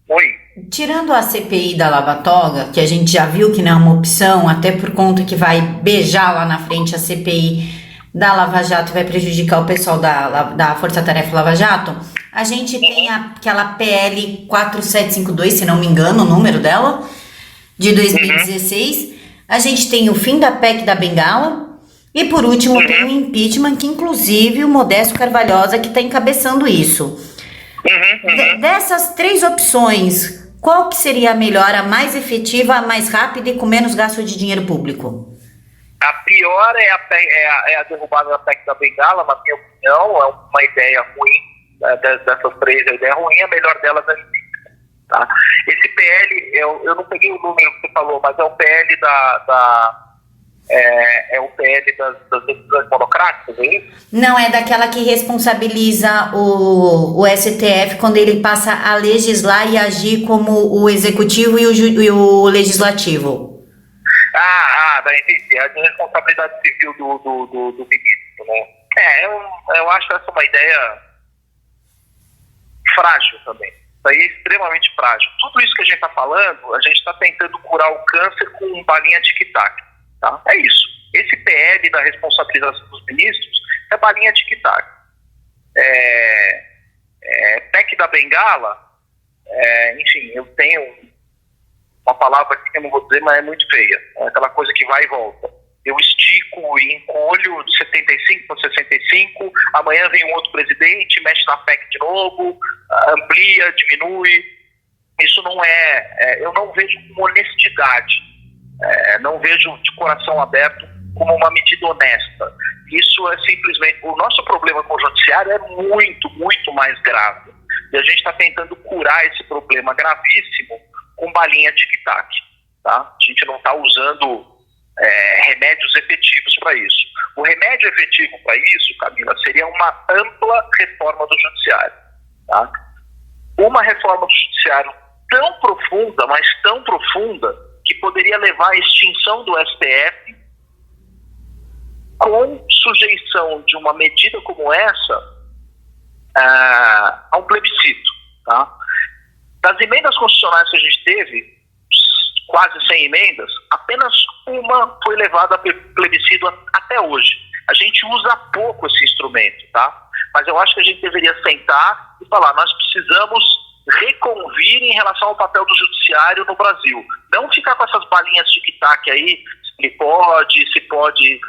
Oi? Tirando a CPI da Lava Toga, que a gente já viu que não é uma opção, até por conta que vai beijar lá na frente a CPI da Lava Jato e vai prejudicar o pessoal da Força Tarefa Lava Jato, a gente tem aquela PL 4752, se não me engano o número dela, de 2016, a gente tem o fim da PEC da Bengala e por último tem o impeachment, que inclusive o Modesto Carvalhosa que está encabeçando isso. Dessas 3 opções, qual que seria a melhor, a mais efetiva, a mais rápida e com menos gasto de dinheiro público? A pior é a derrubada da PEC da Bengala, na minha opinião, é uma ideia ruim, dessas 3, a ideia ruim, a melhor delas é impeachment, tá? Esse PL, eu não peguei o número que você falou, mas é o PL o PL das decisões monocráticas, é isso? Não, é daquela que responsabiliza o STF quando ele passa a legislar e agir como o executivo e o legislativo. Entendi. É a responsabilidade civil do ministro, né? Eu acho essa uma ideia frágil também. Isso aí é extremamente frágil. Tudo isso que a gente está falando, a gente está tentando curar o câncer com balinha tic-tac. Tá? É isso. Esse PL da responsabilização dos ministros é balinha tic-tac. PEC da Bengala, enfim, eu tenho uma palavra que eu não vou dizer, mas é muito feia. É aquela coisa que vai e volta. Eu estico e encolho de 75 para 65, amanhã vem um outro presidente, mexe na PEC de novo, amplia, diminui. Isso não eu não vejo com honestidade. Não vejo de coração aberto como uma medida honesta. Isso é simplesmente... O nosso problema com o judiciário é muito, muito mais grave. E a gente está tentando curar esse problema gravíssimo com balinha tic-tac. Tá? A gente não está usando remédios efetivos para isso. O remédio efetivo para isso, Camila, seria uma ampla reforma do judiciário. Tá? Uma reforma do judiciário tão profunda, mas tão profunda, que poderia levar à extinção do STF, com sujeição de uma medida como essa a um plebiscito. Tá? Das emendas constitucionais que a gente teve, quase 100 emendas, apenas uma foi levada a plebiscito até hoje. A gente usa pouco esse instrumento, tá? Mas eu acho que a gente deveria sentar e falar, nós precisamos reconvir em relação ao papel do judiciário no Brasil. Não ficar com essas balinhas tic-tac aí, se pode,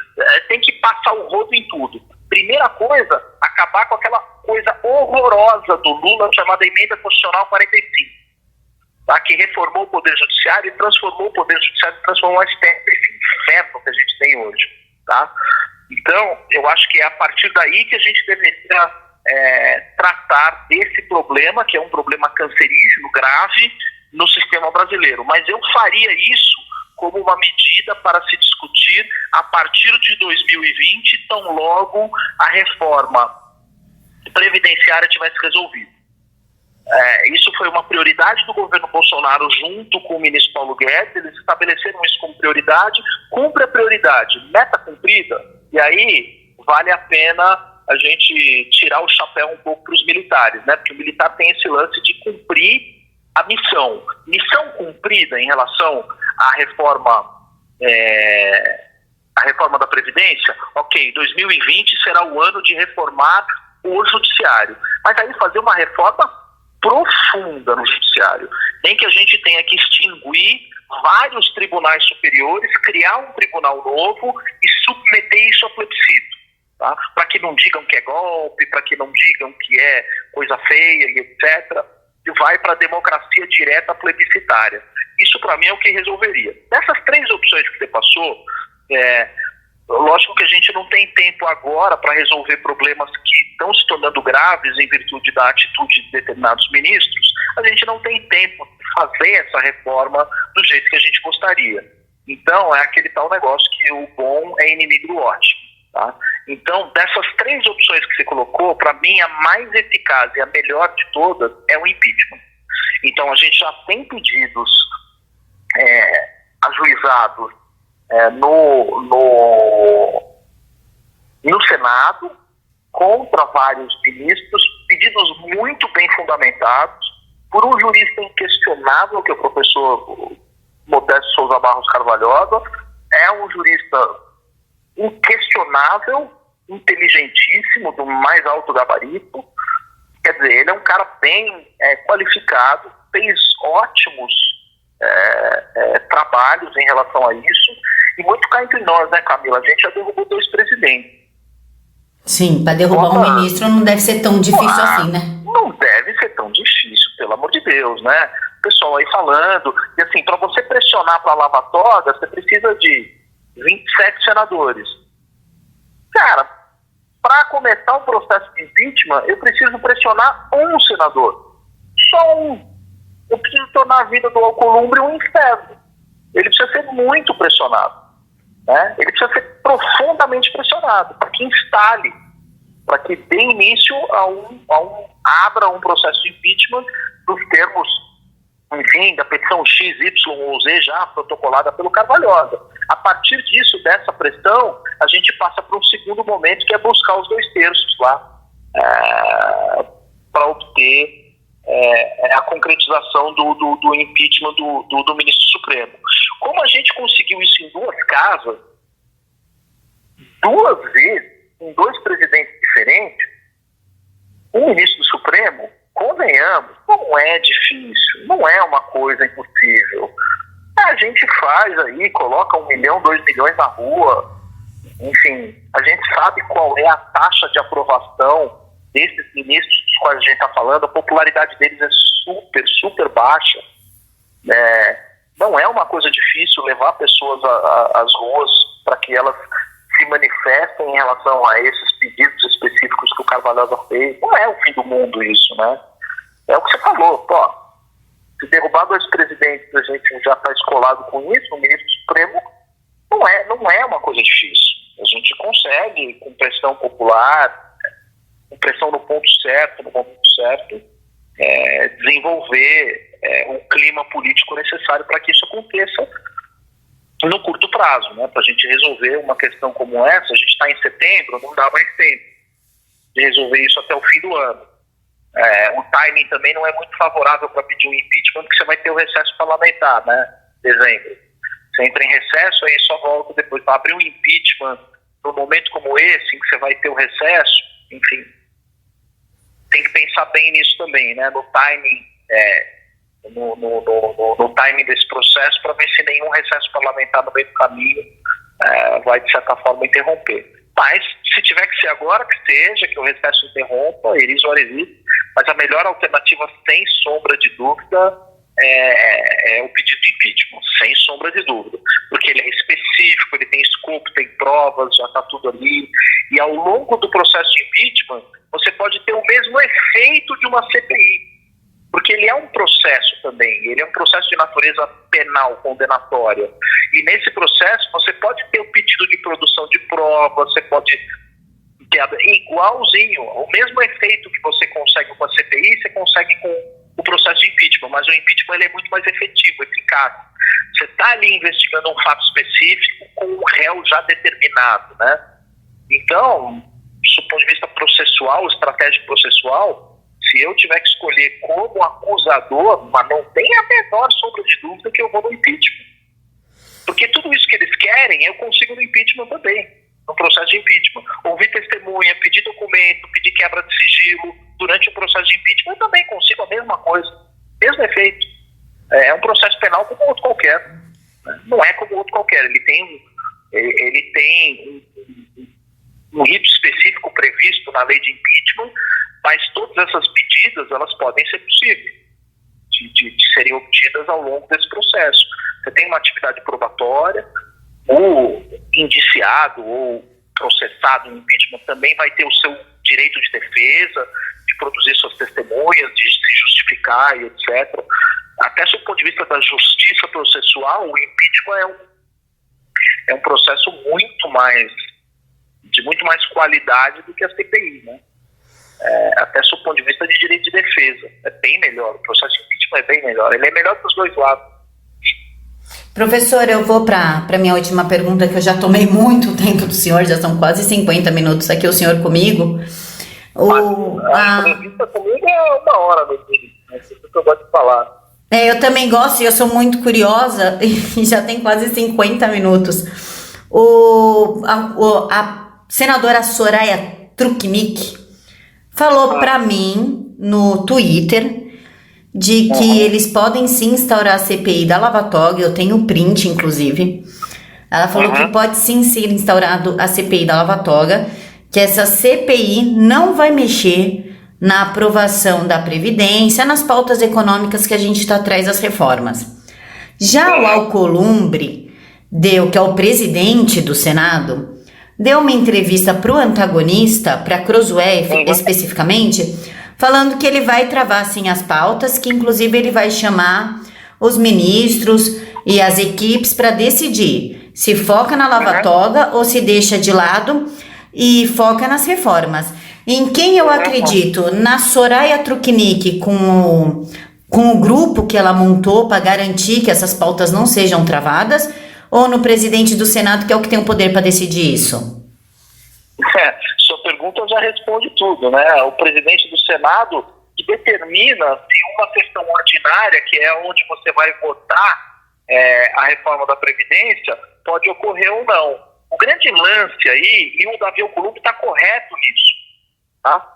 tem que passar o rodo em tudo. Primeira coisa, acabar com aquela coisa horrorosa do Lula chamada Emenda Constitucional 45. Tá, que reformou o Poder Judiciário e transformou o Poder Judiciário, transformou o STF nesse inferno que a gente tem hoje. Tá? Então, eu acho que é a partir daí que a gente deveria tratar desse problema, que é um problema cancerígeno, grave, no sistema brasileiro. Mas eu faria isso como uma medida para se discutir a partir de 2020, tão logo a reforma previdenciária tivesse resolvido. Isso foi uma prioridade do governo Bolsonaro junto com o ministro Paulo Guedes. Eles estabeleceram isso como prioridade. Cumpre a prioridade, meta cumprida, e aí vale a pena a gente tirar o chapéu um pouco para os militares, né? Porque o militar tem esse lance de cumprir a missão. Missão cumprida em relação à reforma da Previdência. Ok, 2020 será o ano de reformar o judiciário, mas aí fazer uma reforma profunda no judiciário, nem que a gente tenha que extinguir vários tribunais superiores, criar um tribunal novo e submeter isso a plebiscito, tá? Para que não digam que é golpe, para que não digam que é coisa feia e etc. E vai para a democracia direta plebiscitária. Isso para mim é o que resolveria. Dessas três opções que você passou, lógico que a gente não tem tempo agora para resolver problemas que estão se tornando graves em virtude da atitude de determinados ministros. A gente não tem tempo de fazer essa reforma do jeito que a gente gostaria. Então, é aquele tal negócio que o bom é inimigo do ótimo. Tá? Então, dessas três opções que você colocou, para mim, a mais eficaz e a melhor de todas é o impeachment. Então, a gente já tem pedidos ajuizados no Senado, contra vários ministros, pedidos muito bem fundamentados, por um jurista inquestionável, que é o professor Modesto Souza Barros Carvalhosa. É um jurista inquestionável, inteligentíssimo, do mais alto gabarito. Quer dizer, ele é um cara bem qualificado, fez ótimos trabalhos em relação a isso. E muito cá entre nós, né, Camila? A gente já derrubou 2 presidentes. Sim, para derrubar um ministro não deve ser tão difícil assim, né? Não deve ser tão difícil, pelo amor de Deus, né? O pessoal aí falando, e assim, para você pressionar para a lavatória, você precisa de 27 senadores. Cara, para começar o processo de impeachment, eu preciso pressionar um senador. Só um. Eu preciso tornar a vida do Alcolumbre um inferno. Ele precisa ser muito pressionado. Né? Ele precisa ser profundamente pressionado para que instale, para que dê início abra um processo de impeachment nos termos, enfim, da petição X, Y ou Z já protocolada pelo Carvalhosa. A partir disso, dessa pressão, a gente passa para um segundo momento, que é buscar os 2 terços lá para obter a concretização do impeachment do ministro Supremo. Como a gente conseguiu isso em 2 casas, 2 vezes, em 2 presidentes diferentes, o ministro do Supremo, convenhamos, não é difícil, não é uma coisa impossível. A gente faz aí, coloca 1 milhão, 2 milhões na rua, enfim, a gente sabe qual é a taxa de aprovação desses ministros dos quais a gente está falando. A popularidade deles é super, super baixa. Não é uma coisa difícil levar pessoas às ruas para que elas se manifestem em relação a esses pedidos específicos que o Carvalhosa fez. Não é o fim do mundo isso, né? É o que você falou, se derrubar 2 presidentes, a gente já está escolado com isso. O ministro Supremo não é uma coisa difícil. A gente consegue, com pressão popular, com pressão no ponto certo, no momento certo, desenvolver o clima político necessário para que isso aconteça no curto prazo, né? Para a gente resolver uma questão como essa, a gente está em setembro, não dá mais tempo de resolver isso até o fim do ano. O timing também não é muito favorável para pedir um impeachment, porque você vai ter o recesso parlamentar, né? Dezembro. Você entra em recesso, aí só volta depois. Para abrir um impeachment num momento como esse, em que você vai ter o recesso, enfim, tem que pensar bem nisso também, né? No timing, no timing desse processo, para ver se nenhum recesso parlamentar no meio do caminho vai, de certa forma, interromper. Mas, se tiver que ser agora, que seja, que o recesso interrompa, iris ou iris, mas a melhor alternativa, sem sombra de dúvida, é o pedido de impeachment, sem sombra de dúvida, porque ele é específico, ele tem escopo, tem provas, já está tudo ali, e ao longo do processo de impeachment, você pode ter o mesmo efeito de uma CPI, porque ele é um processo também, ele é um processo de natureza penal, condenatória, e nesse processo você pode ter o pedido de produção de provas, você pode ter igualzinho, o mesmo efeito que você consegue com a CPI, você consegue com o processo de impeachment, mas o impeachment ele é muito mais efetivo, eficaz. Você está ali investigando um fato específico com um réu já determinado, né? Então, do ponto de vista processual, estratégico processual, se eu tiver que escolher como acusador, mas não tem a menor sombra de dúvida que eu vou no impeachment. Porque tudo isso que eles querem, eu consigo no impeachment também, no processo de impeachment. Ouvir testemunha, pedir documento, pedir quebra de sigilo, durante o processo de impeachment eu também consigo a mesma coisa, mesmo efeito. É um processo penal como outro qualquer. Né? Não é como outro qualquer, ele tem um rito específico previsto na lei de impeachment, mas todas essas medidas, elas podem ser possíveis de serem obtidas ao longo desse processo. Você tem uma atividade probatória, o indiciado ou processado em impeachment também vai ter o seu direito de defesa, de produzir suas testemunhas, de se justificar e etc. Até do ponto de vista da justiça processual, o impeachment é um processo de muito mais qualidade do que a CPI, né? Até do ponto de vista de direito de defesa. É bem melhor, o processo de impeachment é bem melhor. Ele é melhor para os dois lados. Professor, eu vou para a minha última pergunta, que eu já tomei muito tempo do senhor, já são quase 50 minutos aqui o senhor comigo. A entrevista comigo é 1 hora, meu filho. É isso que eu gosto de falar. Eu também gosto e eu sou muito curiosa, e já tem quase 50 minutos. A senadora Soraya Trukmik falou para mim no Twitter de que eles podem sim instaurar a CPI da Lava Toga, eu tenho o print, inclusive. Ela falou que pode sim ser instaurado a CPI da Lava Toga, que essa CPI não vai mexer na aprovação da Previdência, nas pautas econômicas que a gente está atrás das reformas. Já o Alcolumbre, que é o presidente do Senado, deu uma entrevista para o antagonista, para a Crosué especificamente, falando que ele vai travar sim as pautas, que inclusive ele vai chamar os ministros e as equipes para decidir se foca na Lava Toga ou se deixa de lado e foca nas reformas. Em quem eu acredito? Na Soraya Trukmik, com o grupo que ela montou para garantir que essas pautas não sejam travadas, ou no presidente do Senado, que é o que tem o poder para decidir isso? Sua pergunta já responde tudo, né? O presidente do Senado que determina se uma sessão ordinária, que é onde você vai votar a reforma da Previdência, pode ocorrer ou não. O grande lance aí, e o Davi Alcolumbre está correto nisso, tá?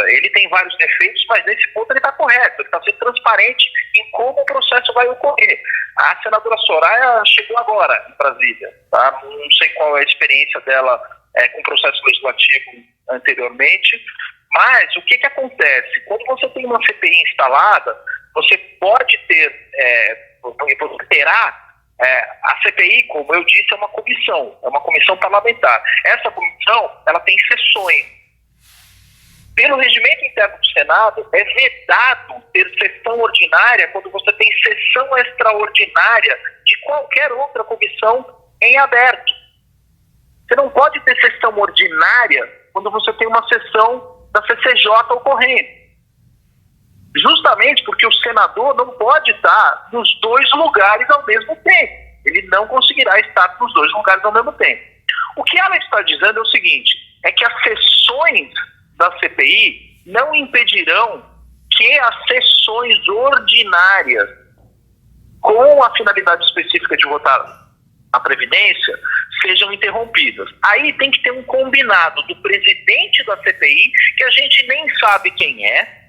Ele tem vários defeitos, mas nesse ponto ele está correto, ele está sendo transparente em como o processo vai ocorrer. A senadora Soraya chegou agora em Brasília, tá? Não sei qual é a experiência dela com o processo legislativo anteriormente, mas o que acontece? Quando você tem uma CPI instalada, você pode terá a CPI, como eu disse, é uma comissão parlamentar. Essa comissão, ela tem sessões. Pelo regimento interno do Senado, é vedado ter sessão ordinária quando você tem sessão extraordinária de qualquer outra comissão em aberto. Você não pode ter sessão ordinária quando você tem uma sessão da CCJ ocorrendo. Justamente porque o senador não pode estar nos dois lugares ao mesmo tempo. Ele não conseguirá estar nos dois lugares ao mesmo tempo. O que ela está dizendo é o seguinte, é que as sessões da CPI não impedirão que as sessões ordinárias, com a finalidade específica de votar a Previdência, sejam interrompidas. Aí tem que ter um combinado do presidente da CPI, que a gente nem sabe quem é,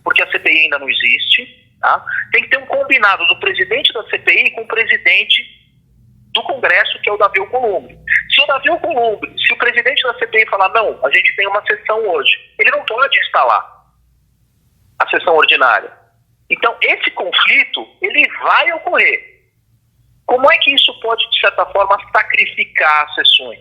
porque a CPI ainda não existe, tá? Tem que ter um combinado do presidente da CPI com o presidente do Congresso, que é o Davi Alcolumbre. Se o presidente da CPI falar, não, a gente tem uma sessão hoje, ele não pode instalar a sessão ordinária. Então, esse conflito, ele vai ocorrer. Como é que isso pode, de certa forma, sacrificar as sessões?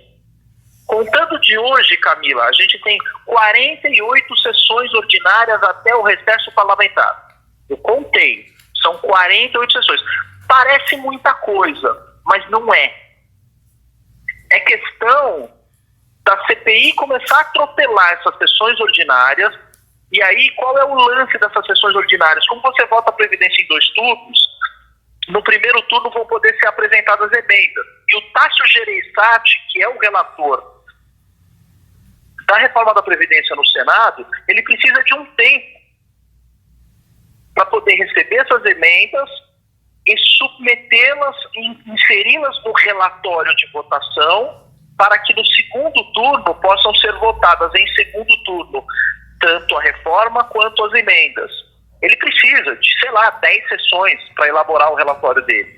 Contando de hoje, Camila, a gente tem 48 sessões ordinárias até o recesso parlamentar. Eu contei, são 48 sessões. Parece muita coisa, mas não é. É questão da CPI começar a atropelar essas sessões ordinárias. E aí, qual é o lance dessas sessões ordinárias? Como você vota a Previdência em 2 turnos, no primeiro turno vão poder ser apresentadas emendas. E o Tássio Gereissati, que é o relator da reforma da Previdência no Senado, ele precisa de um tempo para poder receber essas emendas e submetê-las, inseri-las no relatório de votação, para que no segundo turno possam ser votadas em segundo turno tanto a reforma quanto as emendas. Ele precisa de, 10 sessões para elaborar o relatório dele.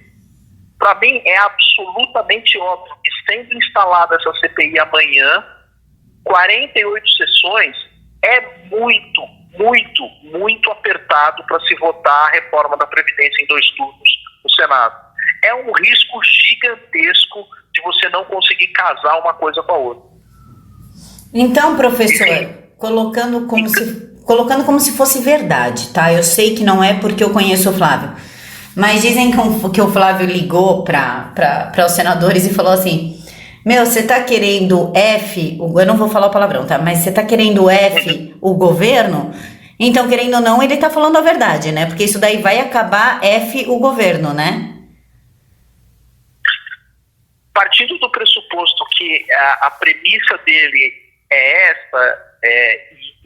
Para mim, é absolutamente óbvio que, sendo instalada essa CPI amanhã, 48 sessões é muito, muito, muito apertado para se votar a reforma da Previdência em 2 turnos no Senado. É um risco gigantesco de você não conseguir casar uma coisa com a outra. Então, professor, colocando como se fosse verdade, tá? Eu sei que não é porque eu conheço o Flávio, mas dizem que o Flávio ligou para os senadores e falou assim, você tá querendo eu não vou falar o palavrão, tá? Mas você tá querendo o governo? Então, querendo ou não, ele tá falando a verdade, né? Porque isso daí vai acabar o governo, né? Partindo do pressuposto que a premissa dele é essa,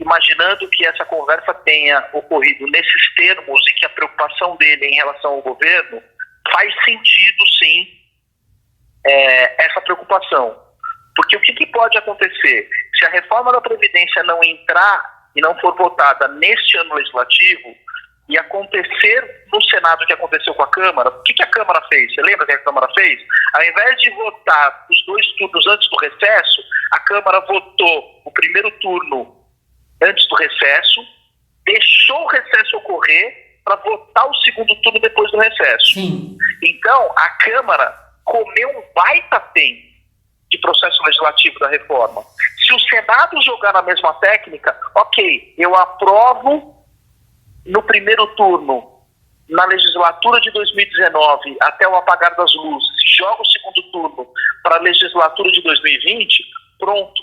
imaginando que essa conversa tenha ocorrido nesses termos e que a preocupação dele em relação ao governo, faz sentido, sim, essa preocupação. Porque o que pode acontecer? Se a reforma da Previdência não entrar e não for votada neste ano legislativo, e acontecer no Senado o que aconteceu com a Câmara, o que a Câmara fez? Você lembra o que a Câmara fez? Ao invés de votar os 2 turnos antes do recesso, a Câmara votou o primeiro turno antes do recesso, deixou o recesso ocorrer para votar o segundo turno depois do recesso. Sim. Então, a Câmara comeu um baita tempo de processo legislativo da reforma. Se o Senado jogar na mesma técnica, ok, eu aprovo no primeiro turno, na legislatura de 2019, até o apagar das luzes, joga o segundo turno para a legislatura de 2020, pronto.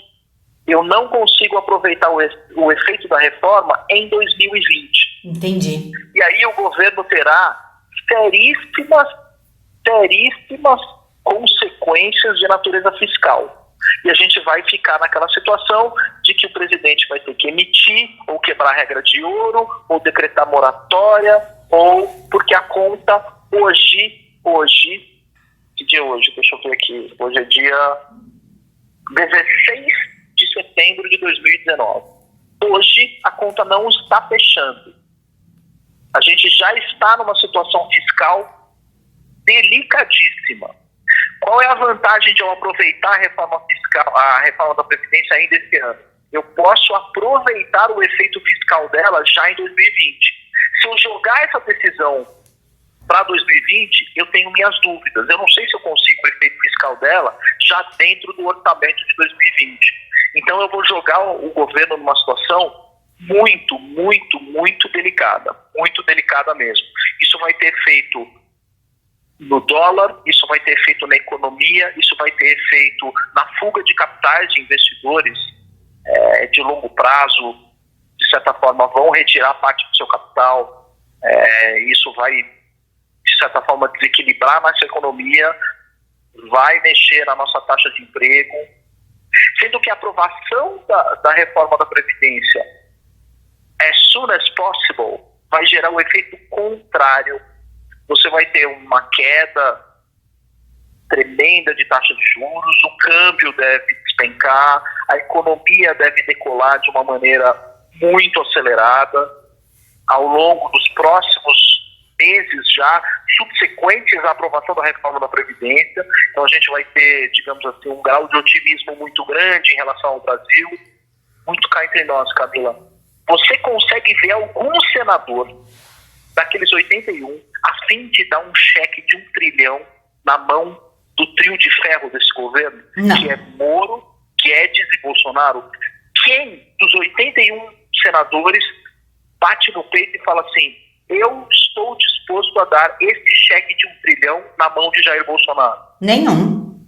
Eu não consigo aproveitar o efeito da reforma em 2020. Entendi. E aí o governo terá seríssimas consequências de natureza fiscal. E a gente vai ficar naquela situação de que o presidente vai ter que emitir, ou quebrar a regra de ouro, ou decretar moratória, ou porque a conta hoje, que dia é hoje? Deixa eu ver aqui. Hoje é dia 16 de setembro de 2019. Hoje a conta não está fechando. A gente já está numa situação fiscal delicadíssima. Qual é a vantagem de eu aproveitar a reforma fiscal, a reforma da Previdência ainda esse ano? Eu posso aproveitar o efeito fiscal dela já em 2020. Se eu jogar essa decisão para 2020, eu tenho minhas dúvidas. Eu não sei se eu consigo o efeito fiscal dela já dentro do orçamento de 2020. Então eu vou jogar o governo numa situação muito, muito, muito delicada. Muito delicada mesmo. Isso vai ter efeito no dólar, isso vai ter efeito na economia, isso vai ter efeito na fuga de capitais de investidores de longo prazo, de certa forma vão retirar parte do seu capital, isso vai, de certa forma, desequilibrar a nossa economia, vai mexer na nossa taxa de emprego, sendo que a aprovação da reforma da Previdência as soon as possible vai gerar um efeito contrário. Você vai ter uma queda tremenda de taxa de juros, o câmbio deve despencar, a economia deve decolar de uma maneira muito acelerada ao longo dos próximos meses já, subsequentes à aprovação da reforma da Previdência. Então a gente vai ter, digamos assim, um grau de otimismo muito grande em relação ao Brasil. Muito cá entre nós, Camila. Você consegue ver algum senador daqueles 81 a fim de dar um cheque de 1 trilhão na mão do trio de ferro desse governo? Não. Que é Moro, Guedes e Bolsonaro? Quem dos 81 senadores bate no peito e fala assim: eu estou disposto a dar esse cheque de 1 trilhão na mão de Jair Bolsonaro? Nenhum.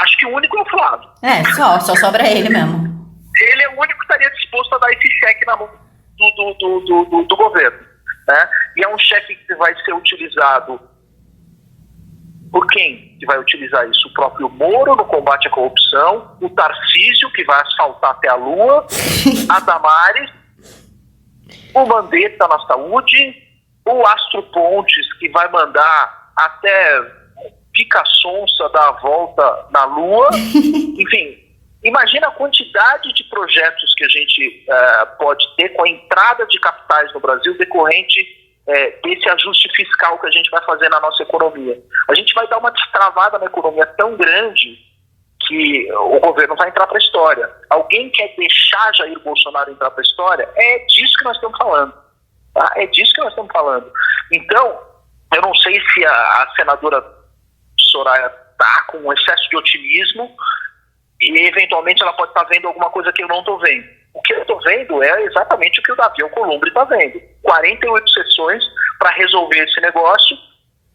Acho que o único é o Flávio. Só sobra ele mesmo. Ele é o único que estaria disposto a dar esse cheque na mão do governo, né? E é um cheque que vai ser utilizado por quem que vai utilizar isso? O próprio Moro no combate à corrupção, o Tarcísio, que vai asfaltar até a Lua, a Damares, o Mandetta na saúde, o Astro Pontes, que vai mandar até Pica Sonsa dar a volta na Lua. Enfim, imagina a quantidade de projetos que a gente pode ter com a entrada de capitais no Brasil decorrente desse ajuste fiscal que a gente vai fazer na nossa economia. A gente vai dar uma destravada na economia tão grande que o governo vai entrar para a história. Alguém quer deixar Jair Bolsonaro entrar para a história? É disso que nós estamos falando. Tá? É disso que nós estamos falando. Então, eu não sei se a senadora Soraya está com um excesso de otimismo e, eventualmente, ela pode estar vendo alguma coisa que eu não estou vendo. O que eu estou vendo é exatamente o que o Davi Alcolumbre está vendo. 48 sessões para resolver esse negócio,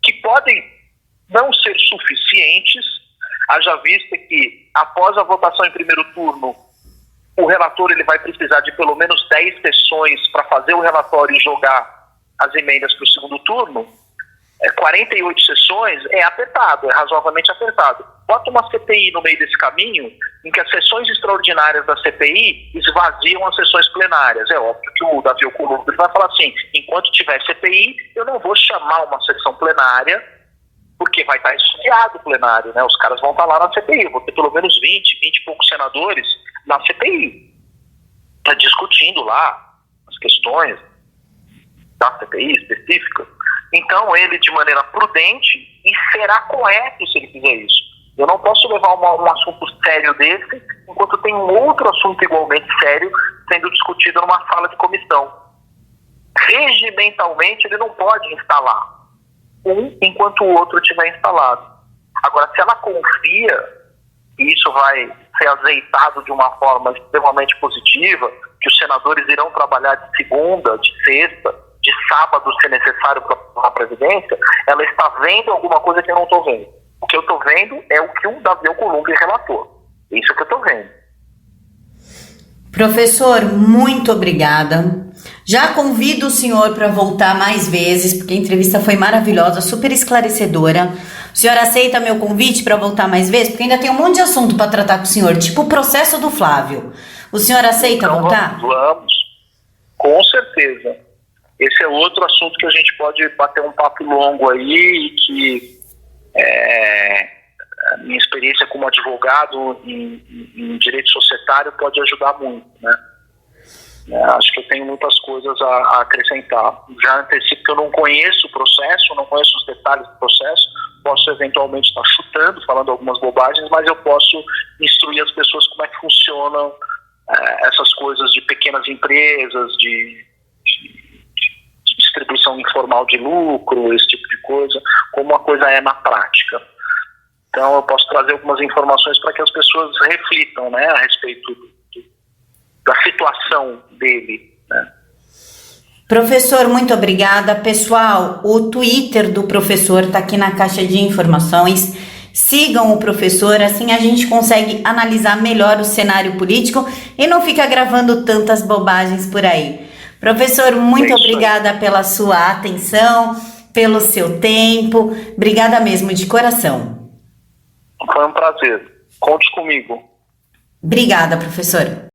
que podem não ser suficientes, haja vista que, após a votação em primeiro turno, o relator ele vai precisar de pelo menos 10 sessões para fazer o relatório e jogar as emendas para o segundo turno. 48 sessões é apertado, é razoavelmente apertado. Bota uma CPI no meio desse caminho, em que as sessões extraordinárias da CPI esvaziam as sessões plenárias. É óbvio que o Davi Alcolumbre vai falar assim: enquanto tiver CPI, eu não vou chamar uma sessão plenária, porque vai estar esfriado o plenário, né? Os caras vão estar lá na CPI. Eu vou ter pelo menos 20 e poucos senadores na CPI, discutindo lá as questões da CPI específicas. Então, ele, de maneira prudente, e será correto se ele fizer isso. Eu não posso levar um assunto sério desse, enquanto tem um outro assunto igualmente sério sendo discutido numa sala de comissão. Regimentalmente, ele não pode instalar um enquanto o outro estiver instalado. Agora, se ela confia, e isso vai ser azeitado de uma forma extremamente positiva, que os senadores irão trabalhar de segunda, de sexta, de sábado, se necessário, para a Previdência, ela está vendo alguma coisa que eu não estou vendo. O que eu estou vendo é o que o Davi Alcolumbre relatou. Isso que eu estou vendo. Professor, muito obrigada. Já convido o senhor para voltar mais vezes, porque a entrevista foi maravilhosa, super esclarecedora. O senhor aceita meu convite para voltar mais vezes? Porque ainda tem um monte de assunto para tratar com o senhor, tipo o processo do Flávio. O senhor aceita então, voltar? Vamos, com certeza. Esse é outro assunto que a gente pode bater um papo longo aí e que a minha experiência como advogado em direito societário pode ajudar muito, né? Acho que eu tenho muitas coisas a acrescentar. Já antecipo que eu não conheço o processo, não conheço os detalhes do processo, posso eventualmente estar chutando, falando algumas bobagens, mas eu posso instruir as pessoas como é que funcionam essas coisas de pequenas empresas, de distribuição informal de lucro, esse tipo de coisa, como a coisa é na prática. Então eu posso trazer algumas informações para que as pessoas reflitam, né, a respeito da situação dele, né? Professor, muito obrigada. Pessoal, o Twitter do professor está aqui na caixa de informações. Sigam o professor, assim a gente consegue analisar melhor o cenário político e não fica gravando tantas bobagens por aí. Professor, muito obrigada pela sua atenção, pelo seu tempo. Obrigada mesmo, de coração. Foi um prazer. Conte comigo. Obrigada, professor.